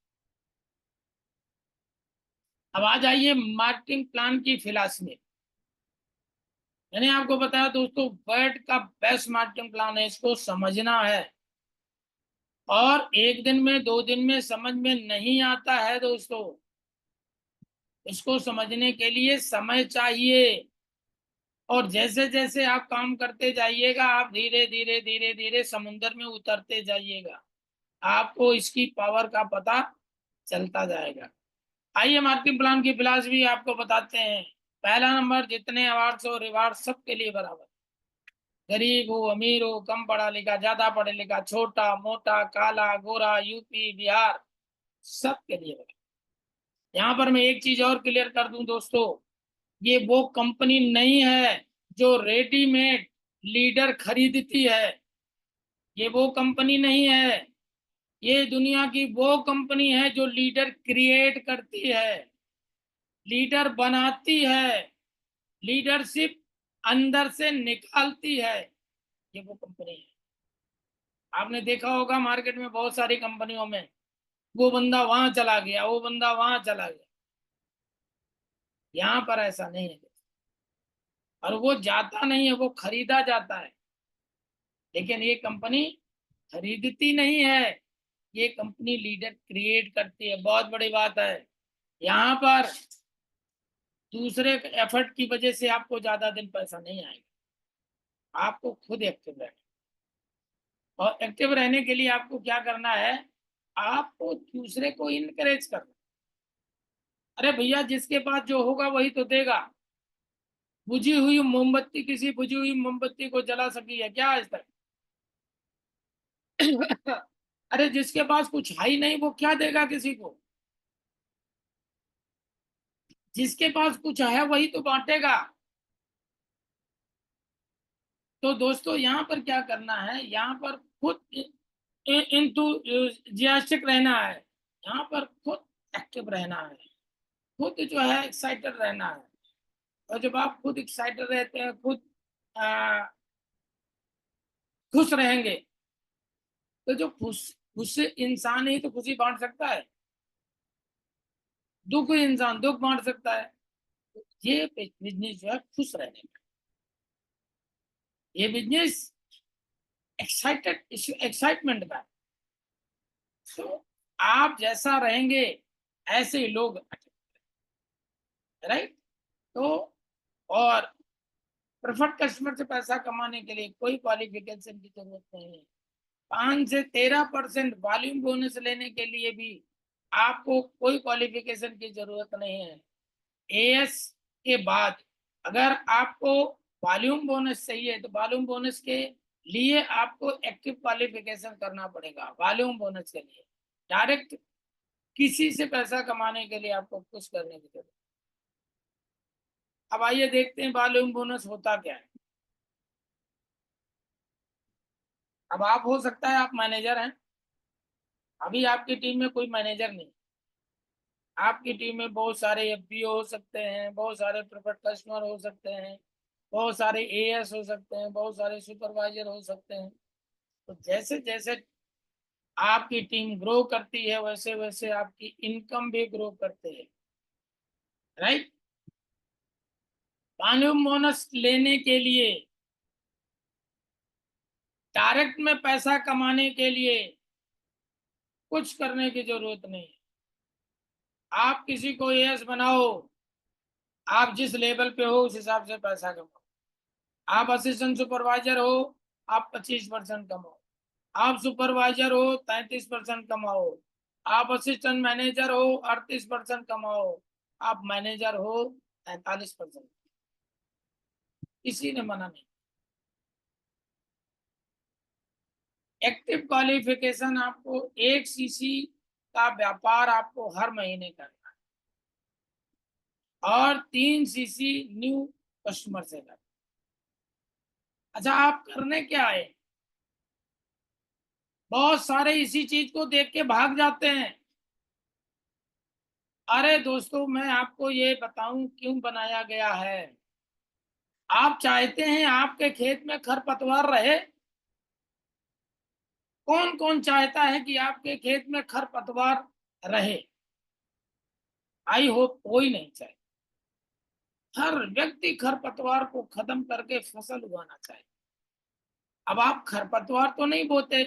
अब आ जाइए मार्केटिंग प्लान की फिलॉसफी। मैंने आपको बताया दोस्तों, वर्ल्ड का बेस्ट मार्केटिंग प्लान है, इसको समझना है। और 1 दिन में 2 दिन में समझ में नहीं आता है दोस्तों, इसको समझने के लिए समय चाहिए। और जैसे जैसे आप काम करते जाइएगा, आप धीरे धीरे धीरे धीरे समुद्र में उतरते जाइएगा, आपको इसकी पावर का पता चलता जाएगा। आइए मार्केटिंग प्लान की फिलॉसफी आपको बताते हैं। पहला नंबर, जितने अवार्ड्स और रिवार्ड सबके लिए बराबर, गरीब हो अमीर हो, कम पढ़ा लिखा ज्यादा पढ़े लिखा, छोटा मोटा, काला गोरा, यूपी बिहार, सबके लिए बराबर। यहाँ पर मैं एक चीज और क्लियर कर दूं दोस्तों, ये वो कंपनी नहीं है जो रेडीमेड लीडर खरीदती है। ये वो कंपनी नहीं है। ये दुनिया की वो कंपनी है जो लीडर क्रिएट करती है, लीडर बनाती है, लीडरशिप अंदर से निकालती है। ये वो कंपनी है। आपने देखा होगा मार्केट में बहुत सारी कंपनियों में, वो बंदा वहां चला गया, वो बंदा वहां चला गया। यहाँ पर ऐसा नहीं है। और वो जाता नहीं है, वो खरीदा जाता है। लेकिन ये कंपनी खरीदती नहीं है, ये कंपनी लीडर क्रिएट करती है। बहुत बड़ी बात है। यहाँ पर दूसरे एफर्ट की वजह से आपको ज्यादा दिन पैसा नहीं आएगा, आपको खुद एक्टिव रहना। और एक्टिव रहने के लिए आपको क्या करना है, आपको दूसरे को इनकरेज करना। अरे भैया, जिसके पास जो होगा वही तो देगा। बुझी हुई मोमबत्ती, किसी बुझी हुई मोमबत्ती को जला सकी है क्या आज तक? अरे जिसके पास कुछ है ही नहीं वो क्या देगा किसी को? जिसके पास कुछ है वही तो बांटेगा। तो दोस्तों यहाँ पर क्या करना है, यहाँ पर खुद इंथुजियास्टिक रहना है, यहाँ पर खुद एक्टिव रहना है, खुद जो है एक्साइटेड रहना है। और जब आप खुद एक्साइटेड रहते हैं, खुद आ, खुश रहेंगे, तो जो खुश खुश इंसान ही तो खुशी बांट सकता है। दुख इंसान दुख बांट सकता है। ये बिजनेस जो है खुश रहने का, ये बिजनेस एक्साइटमेंट का है। तो आप जैसा रहेंगे ऐसे ही लोग, राइट? तो और प्रेफर्ड कस्टमर से पैसा कमाने के लिए कोई क्वालिफिकेशन की जरूरत नहीं है। 5 से 13% वॉल्यूम बोनस लेने के लिए भी आपको कोई क्वालिफिकेशन की जरूरत नहीं है। एएस के बाद अगर आपको वॉल्यूम बोनस चाहिए तो वॉल्यूम बोनस के लिए आपको एक्टिव क्वालिफिकेशन करना पड़ेगा। वॉल्यूम बोनस के लिए डायरेक्ट किसी से पैसा कमाने के लिए आपको कुछ करने की जरूरत। अब आइए देखते हैं वॉल्यूम बोनस होता क्या है। अब आप, हो सकता है आप मैनेजर हैं, अभी आपकी टीम में कोई मैनेजर नहीं, आपकी टीम में बहुत सारे एफपीओ हो सकते हैं, बहुत सारे प्रेफर्ड कस्टमर हो सकते हैं, बहुत सारे एएस हो सकते हैं, बहुत सारे सुपरवाइजर हो सकते हैं। तो जैसे जैसे आपकी टीम ग्रो करती है वैसे वैसे आपकी इनकम भी ग्रो करती है, राइट? वॉल्यूम बोनस लेने के लिए, डायरेक्ट में पैसा कमाने के लिए कुछ करने की जरूरत नहीं। आप किसी को एएस बनाओ, आप जिस लेवल पे हो उस हिसाब से पैसा कमाओ। आप असिस्टेंट सुपरवाइजर हो, आप 25% कमाओ। आप सुपरवाइजर हो, 33% कमाओ। आप असिस्टेंट मैनेजर हो, 38% कमाओ। आप मैनेजर हो, 43%। किसी ने मना नहीं। एक्टिव क्वालिफिकेशन आपको 1 सीसी का व्यापार आपको हर महीने करना है और 3 सीसी न्यू कस्टमर से करना। अच्छा, आप करने क्या है? बहुत सारे इसी चीज को देख के भाग जाते हैं। अरे दोस्तों, मैं आपको ये बताऊं क्यों बनाया गया है। आप चाहते हैं आपके खेत में खरपतवार रहे? कौन कौन चाहता है कि आपके खेत में खरपतवार रहे? आई होप कोई नहीं चाहे। हर व्यक्ति खरपतवार को खत्म करके फसल उगाना चाहे। अब आप खरपतवार तो नहीं बोते,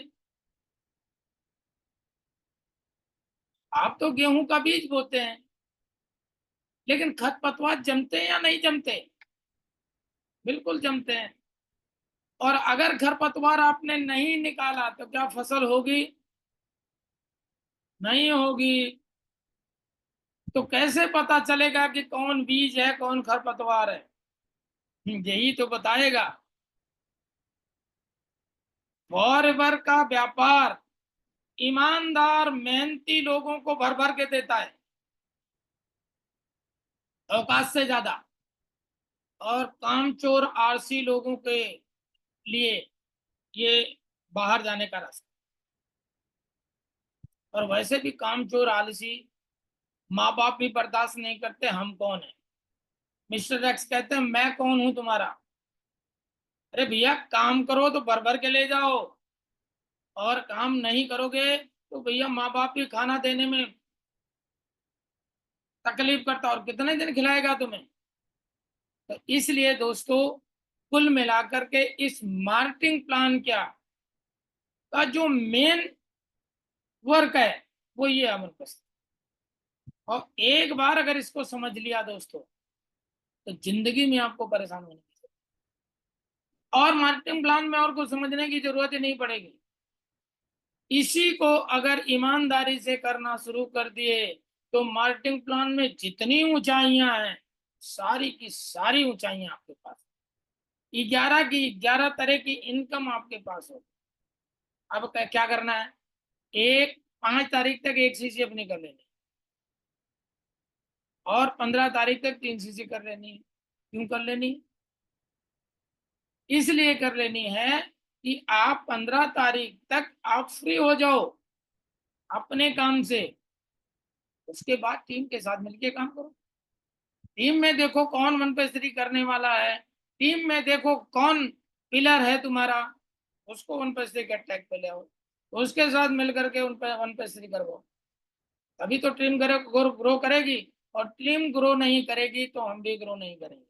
आप तो गेहूं का बीज बोते हैं, लेकिन खरपतवार जमते हैं या नहीं जमते? बिल्कुल जमते हैं। और अगर खरपतवार आपने नहीं निकाला तो क्या फसल होगी? नहीं होगी। तो कैसे पता चलेगा कि कौन बीज है कौन खरपतवार है? यही तो बताएगा। फॉरएवर का व्यापार ईमानदार मेहनती लोगों को भर भर के देता है, औकात से ज्यादा। और कामचोर आलसी लोगों के लिए ये बाहर जाने का रास्ता। और वैसे भी कामचोर आलसी माँ बाप भी बर्दाश्त नहीं करते। हम कौन है? मिस्टर एक्स कहते हैं मैं कौन हूं तुम्हारा? अरे भैया, काम करो तो भर भर के ले जाओ, और काम नहीं करोगे तो भैया माँ बाप भी खाना देने में तकलीफ करता, और कितने दिन खिलाएगा तुम्हें? तो इसलिए दोस्तों, कुल मिलाकर के इस मार्केटिंग प्लान क्या का जो मेन वर्क है वो ये अमल कर। और एक बार अगर इसको समझ लिया दोस्तों, तो जिंदगी में आपको परेशान होने की जरूरत, और मार्केटिंग प्लान में और कुछ समझने की जरूरत ही नहीं पड़ेगी। इसी को अगर ईमानदारी से करना शुरू कर दिए तो मार्केटिंग प्लान में जितनी ऊंचाइयां हैं, सारी की सारी ऊंचाइयां आपके पास, 11 की 11 तरह की इनकम आपके पास हो। अब क्या करना है, 5 तारीख तक 1 सीसी अपनी कर लेनी और 15 तारीख तक 3 सीसी कर लेनी है। क्यों कर लेनी? इसलिए कर लेनी है कि आप 15 तारीख तक आप फ्री हो जाओ अपने काम से, उसके बाद टीम के साथ मिलके काम करो। टीम में देखो कौन 1+3 करने वाला है, टीम में देखो कौन पिलर है तुम्हारा, उसको 1+3 के अटैक पे ले आओ, तो उसके साथ मिलकर के उन पे 1+3 करवाओ। तभी तो टीम ग्रो करेगी, और टीम ग्रो नहीं करेगी तो हम भी ग्रो नहीं करेंगे।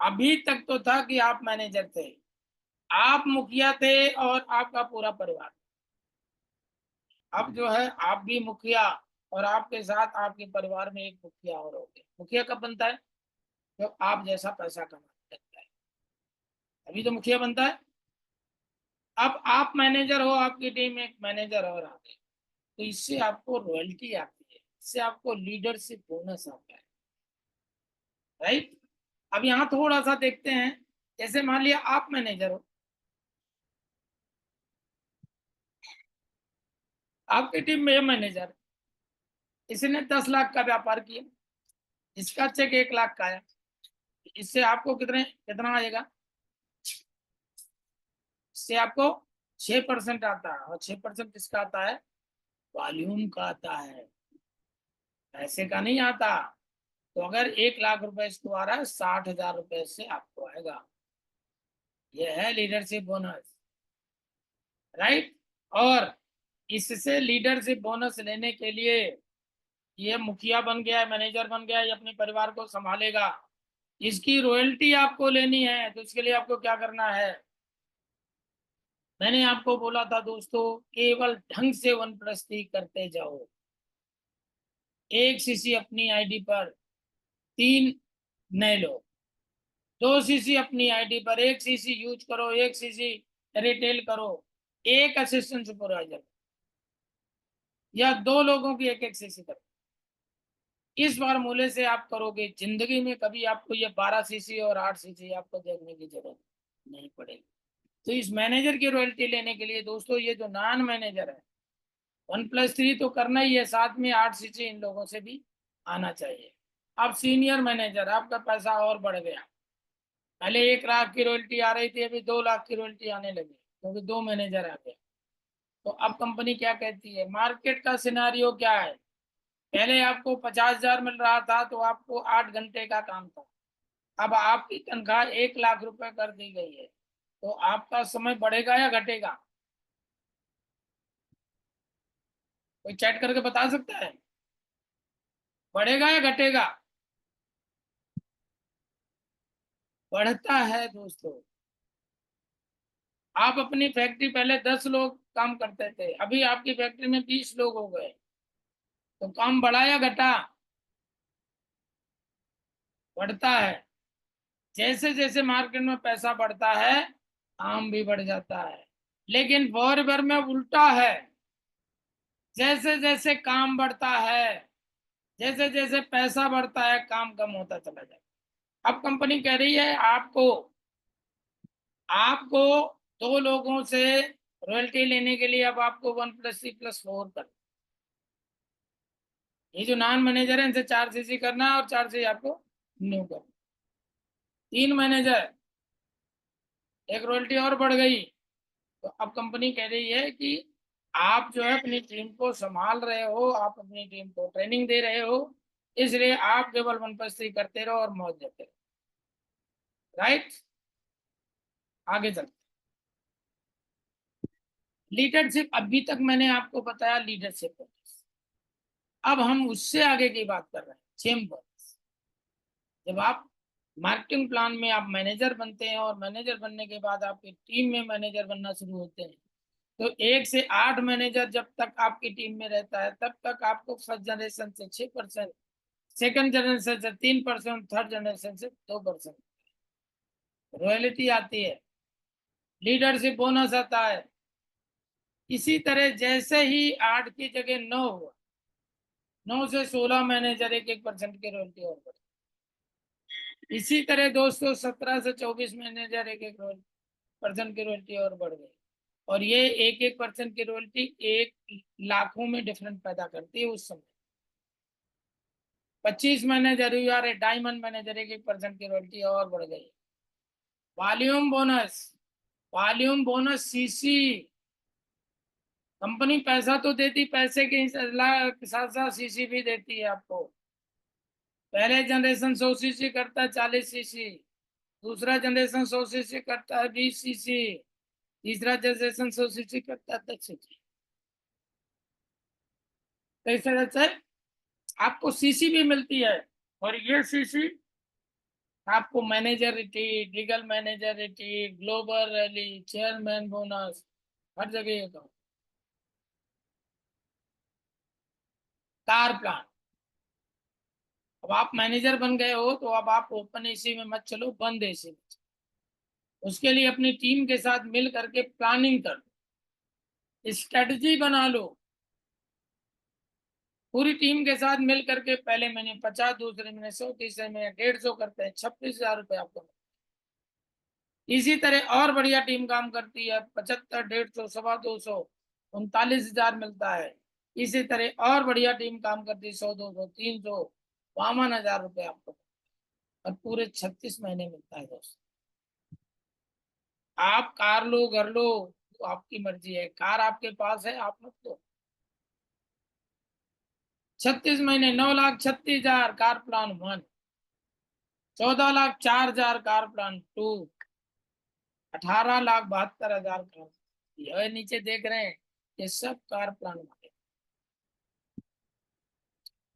अभी तक तो था कि आप मैनेजर थे, आप मुखिया थे और आपका पूरा परिवार। अब जो है आप भी मुखिया, और आपके साथ आपके परिवार में एक मुखिया और हो गए। मुखिया कब बनता है? जब आप जैसा पैसा कमाने लगता है, अभी तो मुखिया बनता है। अब आप मैनेजर हो, आपकी टीम में एक मैनेजर और आ गए, तो इससे आपको रॉयल्टी आती है, इससे आपको लीडरशिप बोनस आता है, राइट। अब यहाँ थोड़ा सा देखते हैं, जैसे मान लिया आप मैनेजर हो, आपकी टीम में मैनेजर, इसने 10 लाख का व्यापार किया, इसका चेक 1 लाख का है, इससे आपको कितना आएगा? इससे आपको 6% आता है, और 6% किसका आता है? वॉल्यूम का आता है, पैसे का नहीं आता। तो अगर 1 लाख रुपए इसको आ रहा है, 60,000 रुपए से आपको आएगा। यह है लीडरशिप बोनस, राइट। और इससे लीडरशिप बोनस लेने के लिए ये मुखिया बन गया, मैनेजर बन गया, ये अपने परिवार को संभालेगा, इसकी रॉयल्टी आपको लेनी है। तो इसके लिए आपको क्या करना है, मैंने आपको बोला था दोस्तों, केवल ढंग से 1+3 करते जाओ। 1 सीसी अपनी आईडी पर 3 नए लो, 2 सीसी अपनी आईडी पर 1 सीसी यूज करो, 1 सीसी रिटेल करो, 1 असिस्टेंट सुपरवाइजर, या 2 लोगों की 1 सीसी करो। इस फार्मूले से आप करोगे, जिंदगी में कभी आपको ये 12 सीसी और 8 सीसी आपको देखने की जरूरत नहीं पड़ेगी। तो इस मैनेजर की रॉयल्टी लेने के लिए दोस्तों, ये जो नॉन मैनेजर है, 1+3 तो करना ही है, साथ में 8 सीसी इन लोगों से भी आना चाहिए। अब सीनियर मैनेजर, आपका पैसा और बढ़ गया, पहले 1 लाख की रॉयल्टी आ रही थी, अभी 2 लाख की रॉयल्टी आने लगी, क्योंकि 2 मैनेजर आ गए। तो अब कंपनी क्या कहती है, मार्केट का सिनारियो क्या है, पहले आपको 50,000 मिल रहा था तो आपको 8 घंटे का काम था, अब आपकी तनख्वाह 1 लाख रुपए कर दी गई है, तो आपका समय बढ़ेगा या घटेगा? कोई चैट करके बता सकता है, बढ़ेगा या घटेगा? बढ़ता है दोस्तों। आप अपनी फैक्ट्री पहले 10 लोग काम करते थे, अभी आपकी फैक्ट्री में 20 लोग हो गए, तो काम बढ़ा या घटा? बढ़ता है। जैसे जैसे मार्केट में पैसा बढ़ता है, काम भी बढ़ जाता है। लेकिन फॉरएवर में उल्टा है, जैसे जैसे काम बढ़ता है, जैसे जैसे पैसा बढ़ता है, काम कम होता चला जाता है। अब कंपनी कह रही है आपको आपको 2 लोगों से रॉयल्टी लेने के लिए अब आपको 1+3+4 कर, ये जो नॉन मैनेजर है इनसे 4 सीसी करना है, और 4 सीसी आपको न्यू करना। 3 मैनेजर, एक रॉयल्टी और बढ़ गई। तो अब कंपनी कह रही है कि आप जो है अपनी टीम को संभाल रहे हो, आप अपनी टीम को ट्रेनिंग दे रहे हो, इसलिए आप केवल 1+3 करते रहो और मौज देते रहो, राइट। आगे चलते, लीडरशिप अभी तक मैंने आपको बताया, लीडरशिप। अब हम उससे आगे की बात कर रहे हैं, चेम्बर। जब आप मार्केटिंग प्लान में आप मैनेजर बनते हैं, और मैनेजर बनने के बाद आपकी टीम में मैनेजर बनना शुरू होते हैं, तो 1 से 8 मैनेजर जब तक आपकी टीम में रहता है, तब तक आपको फर्स्ट जनरेशन से 6%, सेकंड जनरेशन से 3%, थर्ड जनरेशन से 2% रॉयल्टी आती है, लीडरशिप बोनस आता है। इसी तरह जैसे ही 8 की जगह 9 हुआ, 9 से 16 मैनेजर 1-1% की रॉयल्टी और बढ़ी। इसी तरह दोस्तों 17 से 24 मैनेजर 1-1% की रॉयल्टी और बढ़ गई। और ये 1-1% की रॉयल्टी 1 लाखों में डिफरेंस पैदा करती है उस समय। 25 manager you are a diamond manager 1-1% की रॉयल्टी और बढ़ गई। Volume bonus, volume bonus CC, company पैसा तो देती, पैसे के साथ साथ सीसी भी देती है आपको। पहले जनरेशन 100 सीसी करता है 40 सीसी, दूसरा जनरेशन 100 सीसी करता है 20 सीसी, तीसरा जनरेशन 100 सीसी करता है 10 सीसी। तो इस तरह से आपको सीसी भी मिलती है। और ये सीसी आपको मैनेजरिटी, लीगल मैनेजरिटी, ग्लोबल रैली, चेयरमैन बोनस, हर जगह ये तो। कार प्लान, अब आप मैनेजर बन गए हो तो अब आप ओपन एसी में मत चलो, बंद एसी में चलो। उसके लिए अपनी टीम के साथ मिल करके प्लानिंग कर लो, स्ट्रेटजी बना लो। पूरी टीम के साथ मिल करके पहले महीने 50, दूसरे महीने 100, तीसरे महीने 150 करते हैं, 26,000 रुपये आपको। इसी तरह और बढ़िया टीम काम करती है, 75, 150, 225, 39,000 मिलता है। इसी तरह और बढ़िया टीम काम करती है, 100, 200, 300, 52,000 रुपये आपको और पूरे 36 महीने मिलता है दोस्त। आप कार लो, घर लो, तो आपकी मर्जी है, कार आपके पास है, आप मत लो। 36 महीने 9,36,000 car plan 1, 14,04,000 car plan 2, 18,72,000 car. ये नीचे देख रहे हैं, ये सब कार प्लान वाले।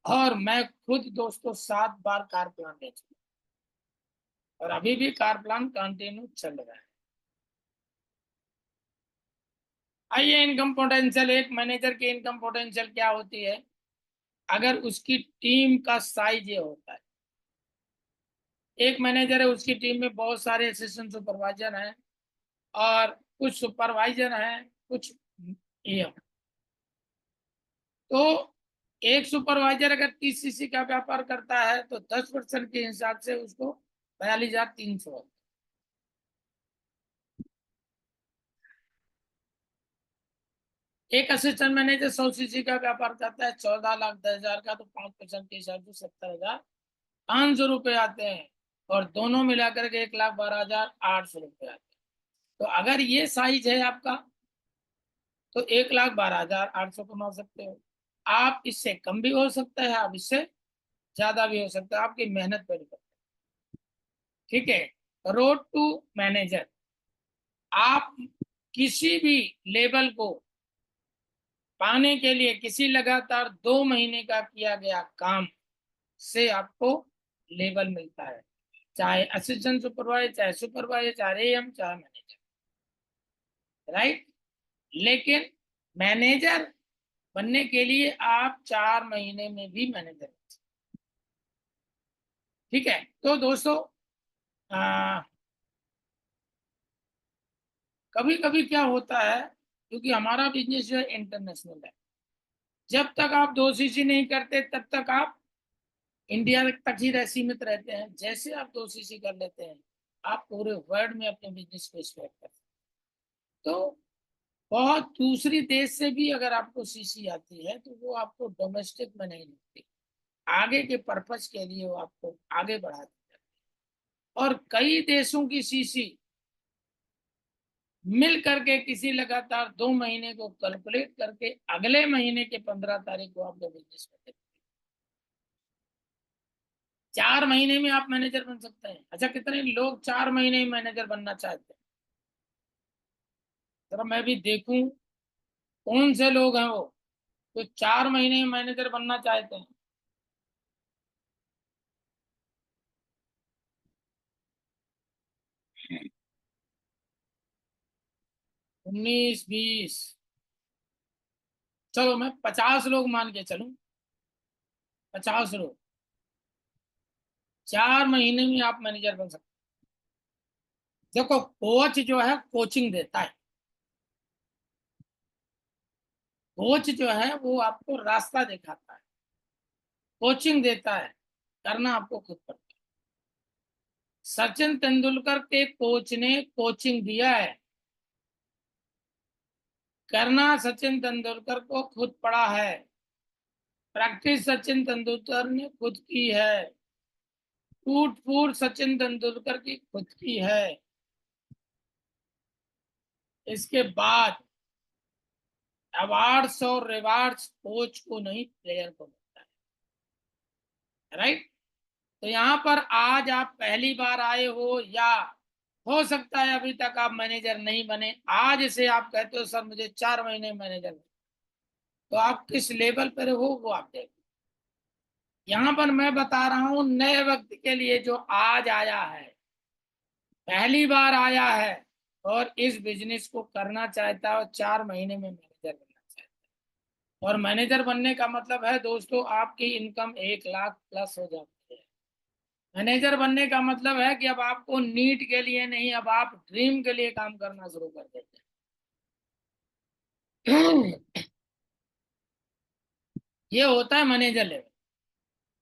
और मैं खुद दोस्तों 7 बार कार प्लान ले चुका और अभी भी कार प्लान कंटिन्यू चल रहा है। आइए इनकम पोटेंशियल, एक मैनेजर की इनकम पोटेंशियल क्या होती है अगर उसकी टीम का साइज ये होता है। एक मैनेजर है, उसकी टीम में बहुत सारे असिस्टेंट सुपरवाइजर हैं और कुछ सुपरवाइजर हैं, कुछ ये। तो एक सुपरवाइजर अगर 30 सीसी का व्यापार करता है तो 10% के हिसाब से उसको 42,300। एक असिस्टेंट मैनेजर 100 सीसी का व्यापार करता है, 14,10,000 का, तो 5% के हिसाब से 70,500 रुपये आते हैं। और दोनों मिलाकर के 1,12,800 रुपये आते हैं। तो अगर ये साइज है आपका तो 1,12,800 कमा सकते हो। आप इससे कम भी हो सकता है, आप इससे ज्यादा भी हो सकता है, आपकी मेहनत पर डिपेंड। ठीक है, रोड टू मैनेजर, आप किसी भी लेवल को पाने के लिए किसी लगातार 2 महीने का किया गया काम से आपको लेवल मिलता है, चाहे असिस्टेंट सुपरवाइजर, चाहे सुपरवाइजर, चाहे एएम, चाहे मैनेजर, राइट। लेकिन मैनेजर बनने के लिए आप 4 महीने में भी मैनेजर। ठीक है, तो दोस्तों कभी कभी क्या होता है, क्योंकि हमारा बिजनेस जो है इंटरनेशनल है, जब तक आप 2 सीसी नहीं करते तब तक आप इंडिया तक ही सीमित रहते हैं। जैसे आप 2 सीसी कर लेते हैं, आप पूरे वर्ल्ड में अपने बिजनेस को स्प्रेड करते हैं। तो बहुत दूसरी देश से भी अगर आपको सीसी आती है तो वो आपको डोमेस्टिक में नहीं मिलती, आगे के पर्पज के लिए वो आपको आगे बढ़ाती है। और कई देशों की सीसी मिल करके किसी लगातार 2 महीने को कैलकुलेट करके अगले महीने के 15 तारीख को आपको बिजनेस में देते हैं। 4 महीने में आप मैनेजर बन सकते हैं। अच्छा, कितने लोग 4 महीने में मैनेजर बनना चाहते हैं? जरा मैं भी देखूं कौन से लोग हैं वो तो 4 महीने में मैनेजर बनना चाहते हैं। 19, 20, चलो मैं 50 लोग मान के चलूं, 50 लोग 4 महीने में आप मैनेजर बन सकते हैं। देखो, कोच जो है कोचिंग देता है, कोच जो है वो आपको रास्ता दिखाता है, कोचिंग देता है, करना आपको खुद पड़ता है। सचिन तेंदुलकर के कोच ने कोचिंग दिया है, करना सचिन तेंदुलकर को खुद पड़ा है। प्रैक्टिस सचिन तेंदुलकर ने खुद की है, टूट फूट सचिन तेंदुलकर की खुद की है। इसके बाद अवार्ड्स और रिवार्ड्स कोच को नहीं, प्लेयर को मिलता है, राइट। तो यहाँ पर आज आप पहली बार आए हो, या हो सकता है अभी तक आप मैनेजर नहीं बने, आज से आप कहते हो सर मुझे 4 महीने मैनेजर बने, तो आप किस लेवल पर हो वो आप देखो। यहाँ पर मैं बता रहा हूं नए व्यक्ति के लिए जो आज आया है, पहली बार आया है और इस बिजनेस को करना चाहता है और 4 महीने में मैनेजर बनना चाहता है। और मैनेजर बनने का मतलब है दोस्तों, आपकी इनकम 1 लाख प्लस हो जाती है। मैनेजर बनने का मतलब है कि अब आपको नीड के लिए नहीं, अब आप ड्रीम के लिए काम करना शुरू कर देते हैं। ये होता है मैनेजर लेवल।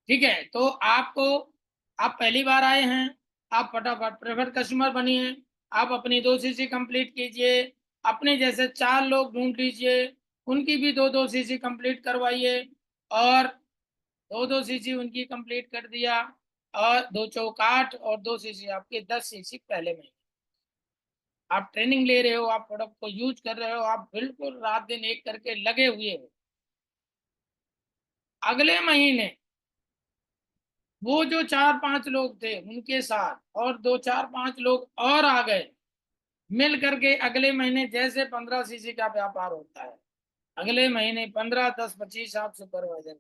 ठीक है, तो आपको, आप पहली बार आए हैं, आप फटाफट प्रेफर्ड कस्टमर बनिए, आप अपनी 2 सीसी कंप्लीट कीजिए, अपने जैसे 4 लोग ढूंढ लीजिए, उनकी भी 2-2 सीसी कंप्लीट करवाइए, और 2-2 सीसी उनकी कंप्लीट कर दिया, और 2 चौक 8 और 2 सीसी आपके 10 सीसी पहले में। आप ट्रेनिंग ले रहे हो, आप प्रोडक्ट को यूज कर रहे हो, आप बिल्कुल रात दिन एक करके लगे हुए हो। अगले महीने वो जो 4-5 लोग थे उनके साथ और 2-4-5 लोग और आ गए, मिल करके अगले महीने जैसे 15 सीसी का व्यापार होता है, अगले महीने 15, 10, 25 आप सुपरवाइजर,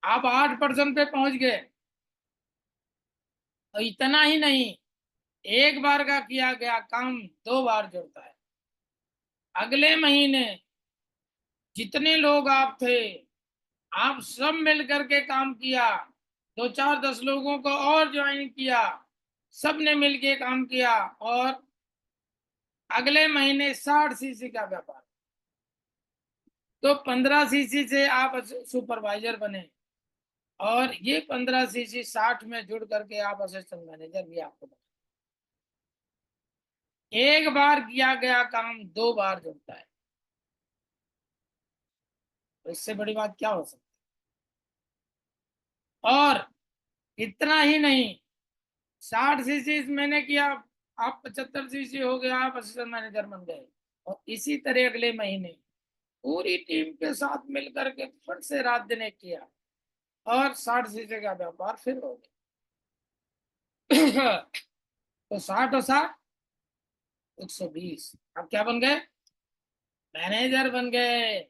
आप 8% पे पहुंच गए। और इतना ही नहीं, एक बार का किया गया काम 2 बार जुड़ता है। अगले महीने जितने लोग आप थे, आप सब मिल करके काम किया, 2, 4, 10 लोगों को और ज्वाइन किया, सबने मिलके काम किया, और अगले महीने 60 सीसी का व्यापार, तो 15 सीसी से आप सुपरवाइजर बने, और ये 15 सीसी 60 में जुड़ करके आप असिस्टेंट मैनेजर भी आपको बने। एक बार किया गया काम 2 बार जुड़ता है, तो इससे बड़ी बात क्या हो सकती है। और इतना ही नहीं, 60 सीसी मैंने किया, आप 75 सीसी हो गया, आप असिस्टेंट मैनेजर बन गए, और इसी तरह अगले महीने पूरी टीम के साथ मिलकर के फिर से रात दिन एक किया, और 60 सीसी का व्यापार फिर हो गया। तो 60 और 60, 120, आप क्या बन गए, मैनेजर बन गए।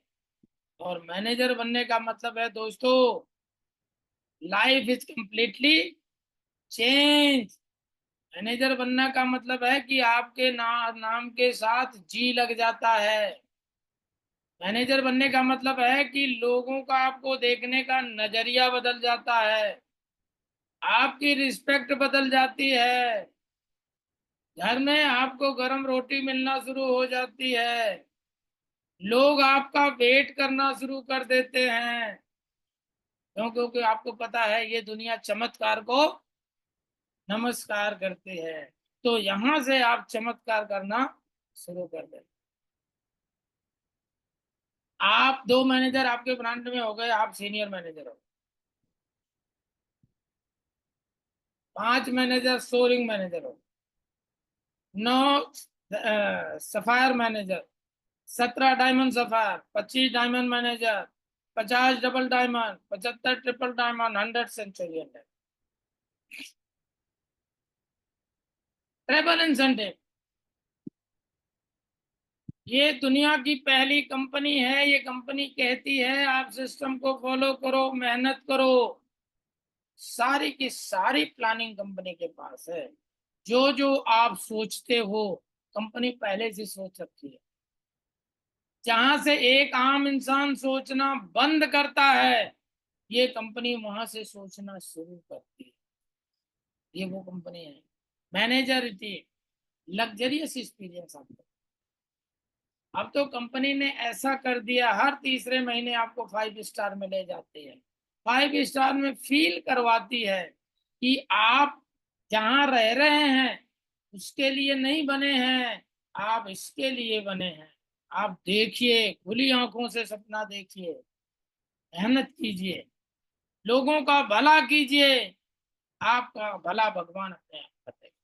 और मैनेजर बनने का मतलब है दोस्तों, life is completely change. Manager बनने का मतलब है कि आपके नाम के साथ जी लग जाता है। मैनेजर बनने का मतलब है कि लोगों का आपको देखने का नजरिया बदल जाता है, आपकी रिस्पेक्ट बदल जाती है, घर में आपको गरम रोटी मिलना शुरू हो जाती है, लोग आपका वेट करना शुरू कर देते हैं। क्यों? क्योंकि आपको पता है ये दुनिया चमत्कार को नमस्कार करती है। तो यहां से आप चमत्कार करना शुरू कर दें। आप 2 मैनेजर आपके ब्रांड में हो गए, आप सीनियर मैनेजर हो। 5 मैनेजर सोरिंग मैनेजर हो। 9 sapphire manager, 17 diamond sapphire, 25 diamond manager, 50 double diamond, 75 triple diamond, 100 century, travel incentive. ये दुनिया की पहली कंपनी है, ये कंपनी कहती है आप सिस्टम को फॉलो करो, मेहनत करो। सारी की सारी प्लानिंग कंपनी के पास है। जो जो आप सोचते हो कंपनी पहले से सोच रखी है। जहां से एक आम इंसान सोचना बंद करता है, ये कंपनी वहां से सोचना शुरू करती है। ये वो कंपनी है। मैनेजरिटी, लग्जरियस एक्सपीरियंस आपको। अब तो कंपनी ने ऐसा कर दिया, हर तीसरे महीने आपको 5 स्टार में ले जाती है, 5 स्टार में फील करवाती है कि आप जहां रह रहे हैं उसके लिए नहीं बने हैं, आप इसके लिए बने हैं। आप देखिए, खुली आंखों से सपना देखिए, मेहनत कीजिए, लोगों का भला कीजिए, आपका भला भगवान अपने आप करेगा।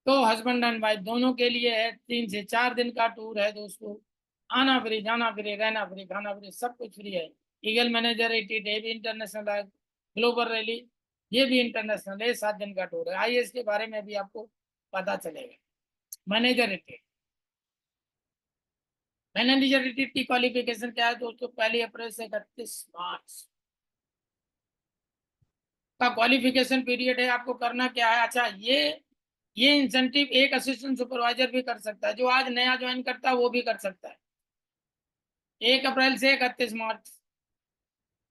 तो हस्बैंड एंड वाइफ दोनों के लिए है, 3 से 4 दिन का टूर है दोस्तों। आना फ्री, जाना फ्री, रहना फ्री, खाना फ्री, सब कुछ फ्री है। ईगल मैनेजर 80 डे भी इंटरनेशनल है, ग्लोबल रैली ये भी इंटरनेशनल है, 7 दिन का टूर है। आइए इसके बारे में भी आपको पता चलेगा। मैनेजर रिट्रीट, मैनेजर रिट्रीट की क्वालिफिकेशन क्या है दोस्तों? 1 अप्रैल से 31 मार्च का क्वालिफिकेशन पीरियड है। आपको करना क्या है? अच्छा, ये इंसेंटिव एक असिस्टेंट सुपरवाइजर भी कर सकता है, जो आज नया ज्वाइन करता है वो भी कर सकता है। 1 अप्रैल से 31 मार्च।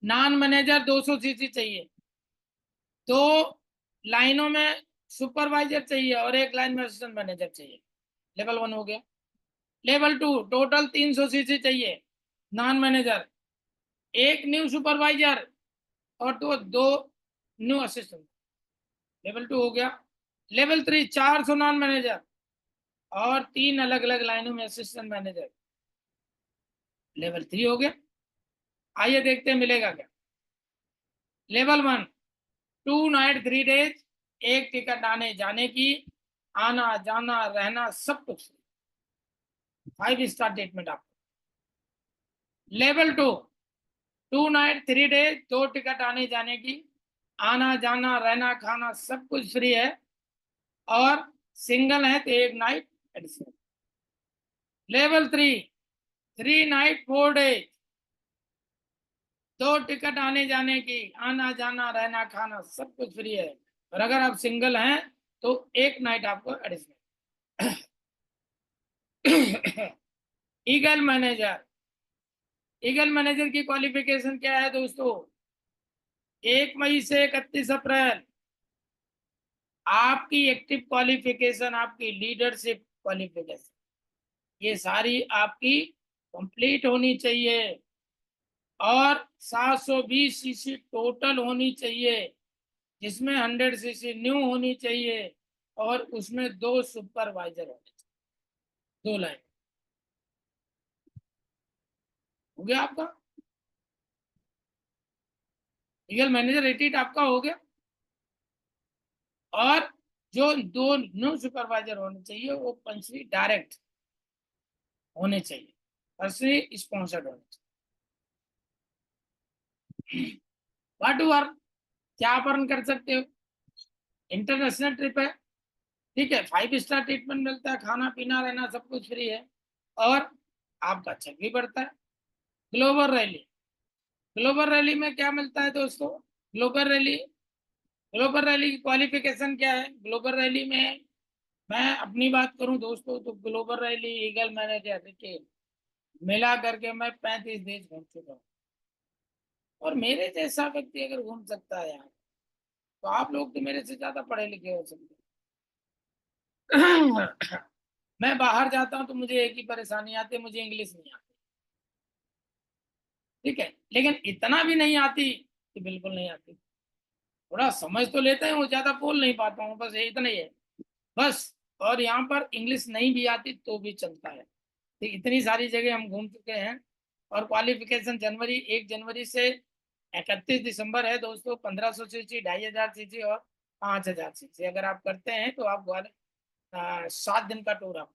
नॉन मैनेजर 200 सीसी चाहिए, 2 लाइनों में सुपरवाइजर चाहिए और 1 लाइन में असिस्टेंट मैनेजर चाहिए। लेवल 1 हो गया। लेवल 2 टोटल 300 सीसी चाहिए, नॉन मैनेजर, 1 न्यू सुपरवाइजर और दो न्यू असिस्टेंट। लेवल 2 हो गया। लेवल 3 400 नॉन मैनेजर और 3 अलग अलग लाइनों में असिस्टेंट मैनेजर। लेवल 3 हो गया। आइए देखते हैं मिलेगा क्या। लेवल 1 2 नाइट 3 डेज, 1 टिकट आने जाने की, आना जाना रहना सब कुछ, 5 स्टार ट्रीटमेंट आपको। लेवल 2 2 नाइट 3 डेज, 2 टिकट आने जाने की, आना जाना रहना खाना सब कुछ फ्री है, और सिंगल है तो 1 night additional. Level 3 3 night 4 days, 2 ticket आने जाने की, आना जाना रहना खाना सब कुछ फ्री है, और अगर आप सिंगल हैं तो 1 नाइट आपको additional. Eagle manager, eagle manager की क्वालिफिकेशन क्या है दोस्तों? 1 मई से 31 अप्रैल आपकी एक्टिव क्वालिफिकेशन, आपकी लीडरशिप क्वालिफिकेशन, ये सारी आपकी कंप्लीट होनी चाहिए, और 720 सीसी टोटल होनी चाहिए, जिसमें 100 सीसी न्यू होनी चाहिए, और उसमें 2 सुपरवाइजर होने चाहिए, 2 लाइन। हो गया आपका लीगल मैनेजर रेटेड, आपका हो गया। और जो 2 न्यू सुपरवाइजर होने चाहिए वो पंचवी डायरेक्ट होने चाहिए, पर्सनली स्पॉन्सर्ड होने चाहिए। व्हाट यू अर्न, क्या आप अर्न कर सकते हो? इंटरनेशनल ट्रिप है, ठीक है, 5 स्टार ट्रीटमेंट मिलता है, खाना पीना रहना सब कुछ फ्री है, और आपका चेक भी बढ़ता है। ग्लोबल रैली, ग्लोबल रैली में क्या मिलता है दोस्तों? ग्लोबल रैली, ग्लोबल रैली की क्वालिफिकेशन क्या है? ग्लोबल रैली में मैं अपनी बात करूं दोस्तों, तो global rally eagle manager retail मिला करके मैं 35 देश घूम चुका हूँ, और मेरे जैसा व्यक्ति अगर घूम सकता है यार, तो आप लोग तो मेरे से ज्यादा पढ़े लिखे हो सकते हैं। मैं बाहर जाता हूँ तो मुझे एक ही परेशानी आती है, मुझे इंग्लिश नहीं आती, ठीक है, लेकिन इतना भी नहीं आती कि बिल्कुल नहीं आती, थोड़ा समझ तो लेते हैं, वो ज्यादा बोल नहीं पाता हूँ, बस इतना ही है, बस। और यहाँ पर इंग्लिश नहीं भी आती तो भी चलता है। तो इतनी सारी जगह हम घूम चुके हैं। और क्वालिफिकेशन जनवरी 1 जनवरी से 31 दिसंबर है दोस्तों। 1500 सीसी, 2500 सीसी और 5000 सीसी अगर आप करते हैं तो आप 7 दिन का टूर आपको।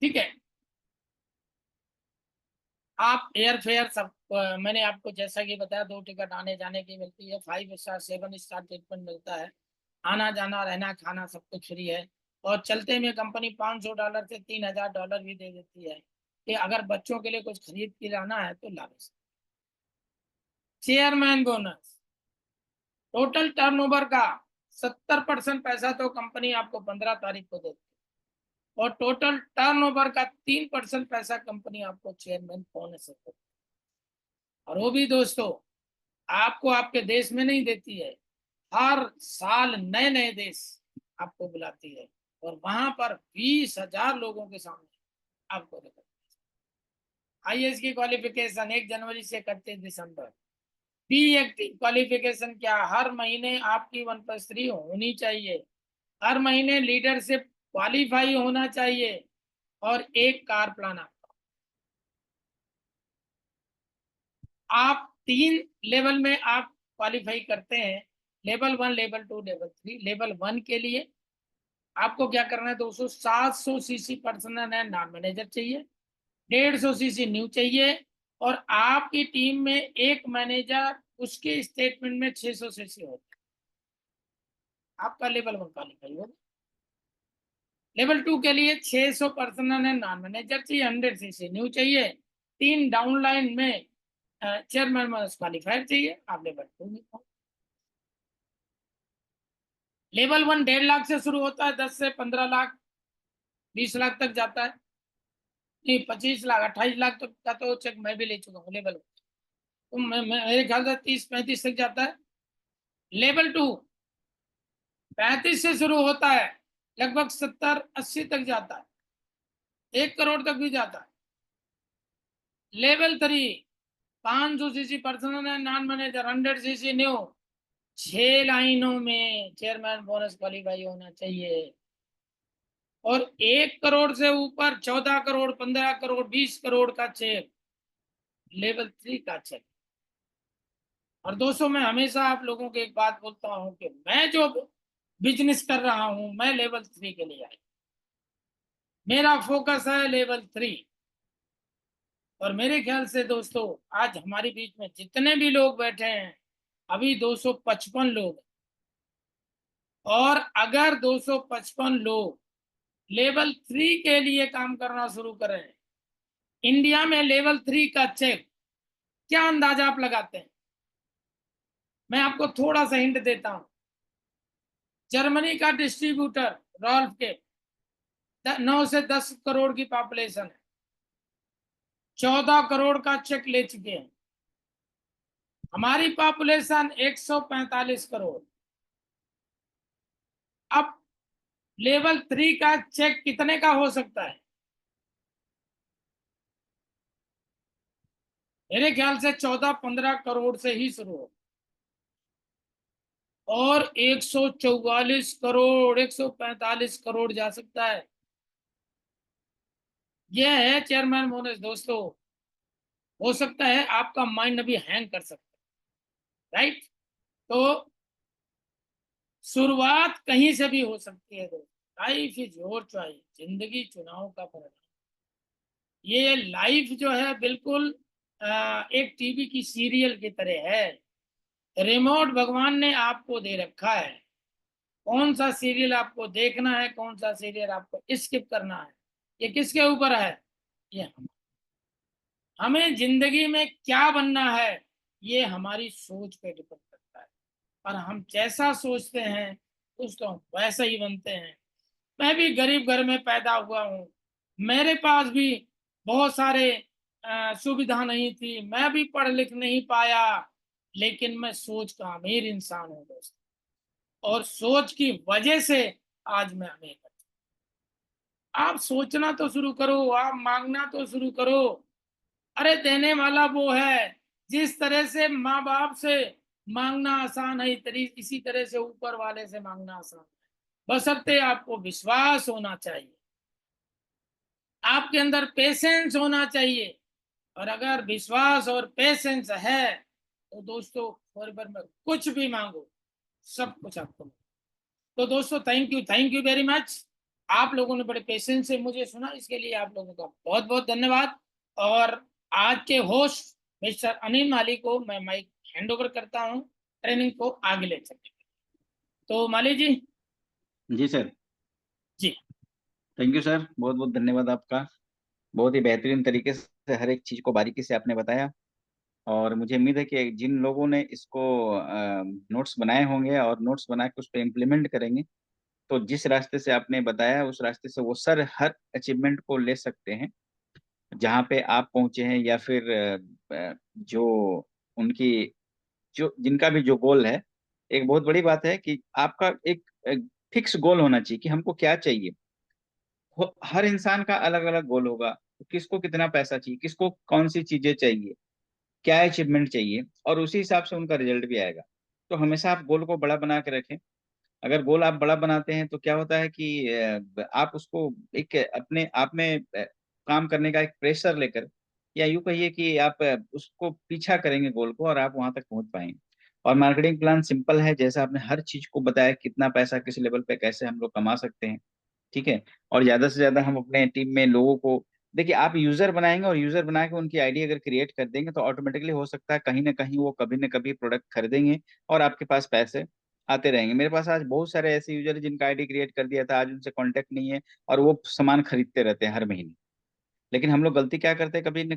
ठीक है, आप एयर फेयर सब मैंने आपको जैसा कि बताया, 2 टिकट आने जाने की मिलती है, 5 स्टार 7 स्टार ट्रीटमेंट मिलता है, आना जाना रहना खाना सब कुछ फ्री है, और चलते में कंपनी $500 से $3000 भी दे देती है कि अगर बच्चों के लिए कुछ खरीद के लाना है तो ला सकते। चेयरमैन बोनस, टोटल टर्नओवर का 70% पैसा तो कंपनी आपको 15 तारीख को देती है, और टोटल टर्नओवर का 3% पैसा कंपनी आपको चेयरमैन बोनस देती है। और वो भी दोस्तों आपको आपके देश में नहीं देती है, हर साल नए नए देश आपको बुलाती है और वहां पर 20,000 लोगों के सामने आपको आईएएस की क्वालिफिकेशन 1 जनवरी से 31 दिसंबर। पी एक्टिव क्वालिफिकेशन क्या, हर महीने आपकी 1+3 होनी चाहिए, हर महीने लीडरशिप क्वालिफाई होना चाहिए और एक कार प्लान आप 3 लेवल में आप क्वालिफाई करते हैं, लेवल 1, लेवल 2, लेवल 3। लेवल 1 के लिए आपको क्या करना है दोस्तों, 700 CC personal and non manager चाहिए, 150 सीसी न्यू चाहिए और आपकी टीम में एक मैनेजर, उसके स्टेटमेंट में 600 सीसी होता है, आपका लेवल 1 क्वालिफाई होगा। लेवल 2 के लिए 600 पर्सनल एंड नॉन मैनेजर चाहिए, 100 सीसी न्यू चाहिए, 3 डाउनलाइन में चेयरमैन क्वालिफायर चाहिए, आप लेवल 2 में। लेवल 1 1.5 लाख से शुरू होता है, 10 से 15 लाख 20 लाख तक जाता है, नहीं 25 लाख 28 लाख तक का तो चेक मैं भी ले चुका हूँ लेवल, तो मेरे ख्याल से 30-35 तक जाता है। लेवल 2 35 से शुरू होता है, लगभग 70-80 तक जाता है, 1 करोड़ तक भी जाता है। Level 3 500 CC personal and non manager, 100 CC new, 6 लाइनों में चेयरमैन बोनस क्वालिफाई होना चाहिए और 1 करोड़ से ऊपर 14 करोड़ 15 करोड़ 20 करोड़ का चेक लेवल 3 का चेक। और दोस्तों मैं हमेशा आप लोगों को एक बात बोलता हूं कि मैं जो बिजनेस कर रहा हूं, मैं लेवल 3 के लिए आई, मेरा फोकस है लेवल 3। और मेरे ख्याल से दोस्तों आज हमारे बीच में जितने भी लोग बैठे हैं, अभी 255 लोग, और अगर 255 लोग लेवल 3 के लिए काम करना शुरू करें, इंडिया में लेवल 3 का चेक क्या अंदाजा आप लगाते हैं? मैं आपको थोड़ा सा हिंट देता हूं। जर्मनी का डिस्ट्रीब्यूटर रॉल्फ के 9 से 10 करोड़ की पॉपुलेशन है, 14 करोड़ का चेक ले चुके हैं। हमारी पॉपुलेशन 145 करोड़। अब लेवल 3 का चेक कितने का हो सकता है? मेरे ख्याल से 14-15 करोड़ से ही शुरू हो और 144 करोड़ 145 करोड़ जा सकता है। यह है चेयरमैन बोनस दोस्तों। हो सकता है आपका माइंड अभी हैंग कर सकता है, राइट? तो शुरुआत कहीं से भी हो सकती है दोस्तों। लाइफ इज योर चॉइस, जिंदगी चुनाव का परिणाम। ये लाइफ जो है बिल्कुल एक टीवी की सीरियल की तरह है। रिमोट भगवान ने आपको दे रखा है, कौन सा सीरियल आपको देखना है, कौन सा सीरियल आपको स्किप करना है, ये किसके ऊपर है? ये हमें जिंदगी में क्या बनना है, ये हमारी सोच पे डिपेंड करता है। और हम जैसा सोचते हैं कुछ तो हम वैसा ही बनते हैं। मैं भी गरीब घर में पैदा हुआ हूँ, मेरे पास भी बहुत सारे सुविधा नहीं थी, मैं भी पढ़ लिख नहीं पाया, लेकिन मैं सोच का अमीर इंसान हूँ दोस्त, और सोच की वजह से आज मैं अमीर हूँ। आप सोचना तो शुरू करो, आप मांगना तो शुरू करो। अरे देने वाला वो है, जिस तरह से माँ बाप से मांगना आसान है, इसी तरह से ऊपर वाले से मांगना आसान है, बशर्ते आपको विश्वास होना चाहिए, आपके अंदर पेशेंस होना चाहिए। और अगर विश्वास और पेशेंस है तो दोस्तों फॉरएवर में कुछ भी मांगो, सब कुछ आपको मिलेगा। तो दोस्तों थैंक यू वेरी मच। आप लोगों ने बड़े पेशेंस से मुझे सुना, इसके लिए आप लोगों का बहुत बहुत धन्यवाद। और आज के होस्ट मिस्टर अनिल माली को मैं माइक हैंड ओवर करता हूं ट्रेनिंग को आगे ले चलने। तो माली जी। जी सर। जी। थैंक यू सर, बहुत बहुत धन्यवाद आपका। बहुत ही बेहतरीन तरीके से हर एक चीज को बारीकी से आपने बताया। और मुझे उम्मीद है कि जिन लोगों ने इसको नोट्स बनाए होंगे और नोट्स बना के उस पर इम्प्लीमेंट करेंगे, तो जिस रास्ते से आपने बताया उस रास्ते से वो सर हर अचीवमेंट को ले सकते हैं जहाँ पे आप पहुंचे हैं, या फिर जो उनकी जो जिनका भी जो गोल है। एक बहुत बड़ी बात है कि आपका एक फिक्स गोल होना चाहिए कि हमको क्या चाहिए। हर इंसान का अलग अलग गोल होगा, तो किसको कितना पैसा चाहिए, किसको कौन सी चीजें चाहिए, क्या अचीवमेंट चाहिए, और उसी हिसाब से उनका रिजल्ट भी आएगा। तो हमेशा आप गोल को बड़ा बना के रखें। अगर गोल आप बड़ा बनाते हैं तो क्या होता है कि आप उसको एक अपने आप में काम करने का एक प्रेशर लेकर, या यूं कहिए कि आप उसको पीछा करेंगे गोल को, और आप वहां तक पहुंच पाएंगे। और मार्केटिंग प्लान सिंपल है, जैसा आपने हर चीज को बताया, कितना पैसा किस लेवल पे कैसे हम लोग कमा सकते हैं। ठीक है। और ज्यादा से ज्यादा हम अपने टीम में लोगों को, देखिए आप यूजर बनाएंगे और यूजर बना के उनकी आईडी अगर क्रिएट कर देंगे तो ऑटोमेटिकली हो सकता है कहीं ना कहीं वो कभी ना कभी प्रोडक्ट खरीदेंगे और आपके पास पैसे आते रहेंगे। मेरे पास आज बहुत सारे ऐसे यूजर हैं जिनका आईडी क्रिएट कर दिया था, आज उनसे कांटेक्ट नहीं है और वो सामान खरीदते रहते हैं हर महीने। लेकिन हम लोग गलती क्या करते हैं, कभी न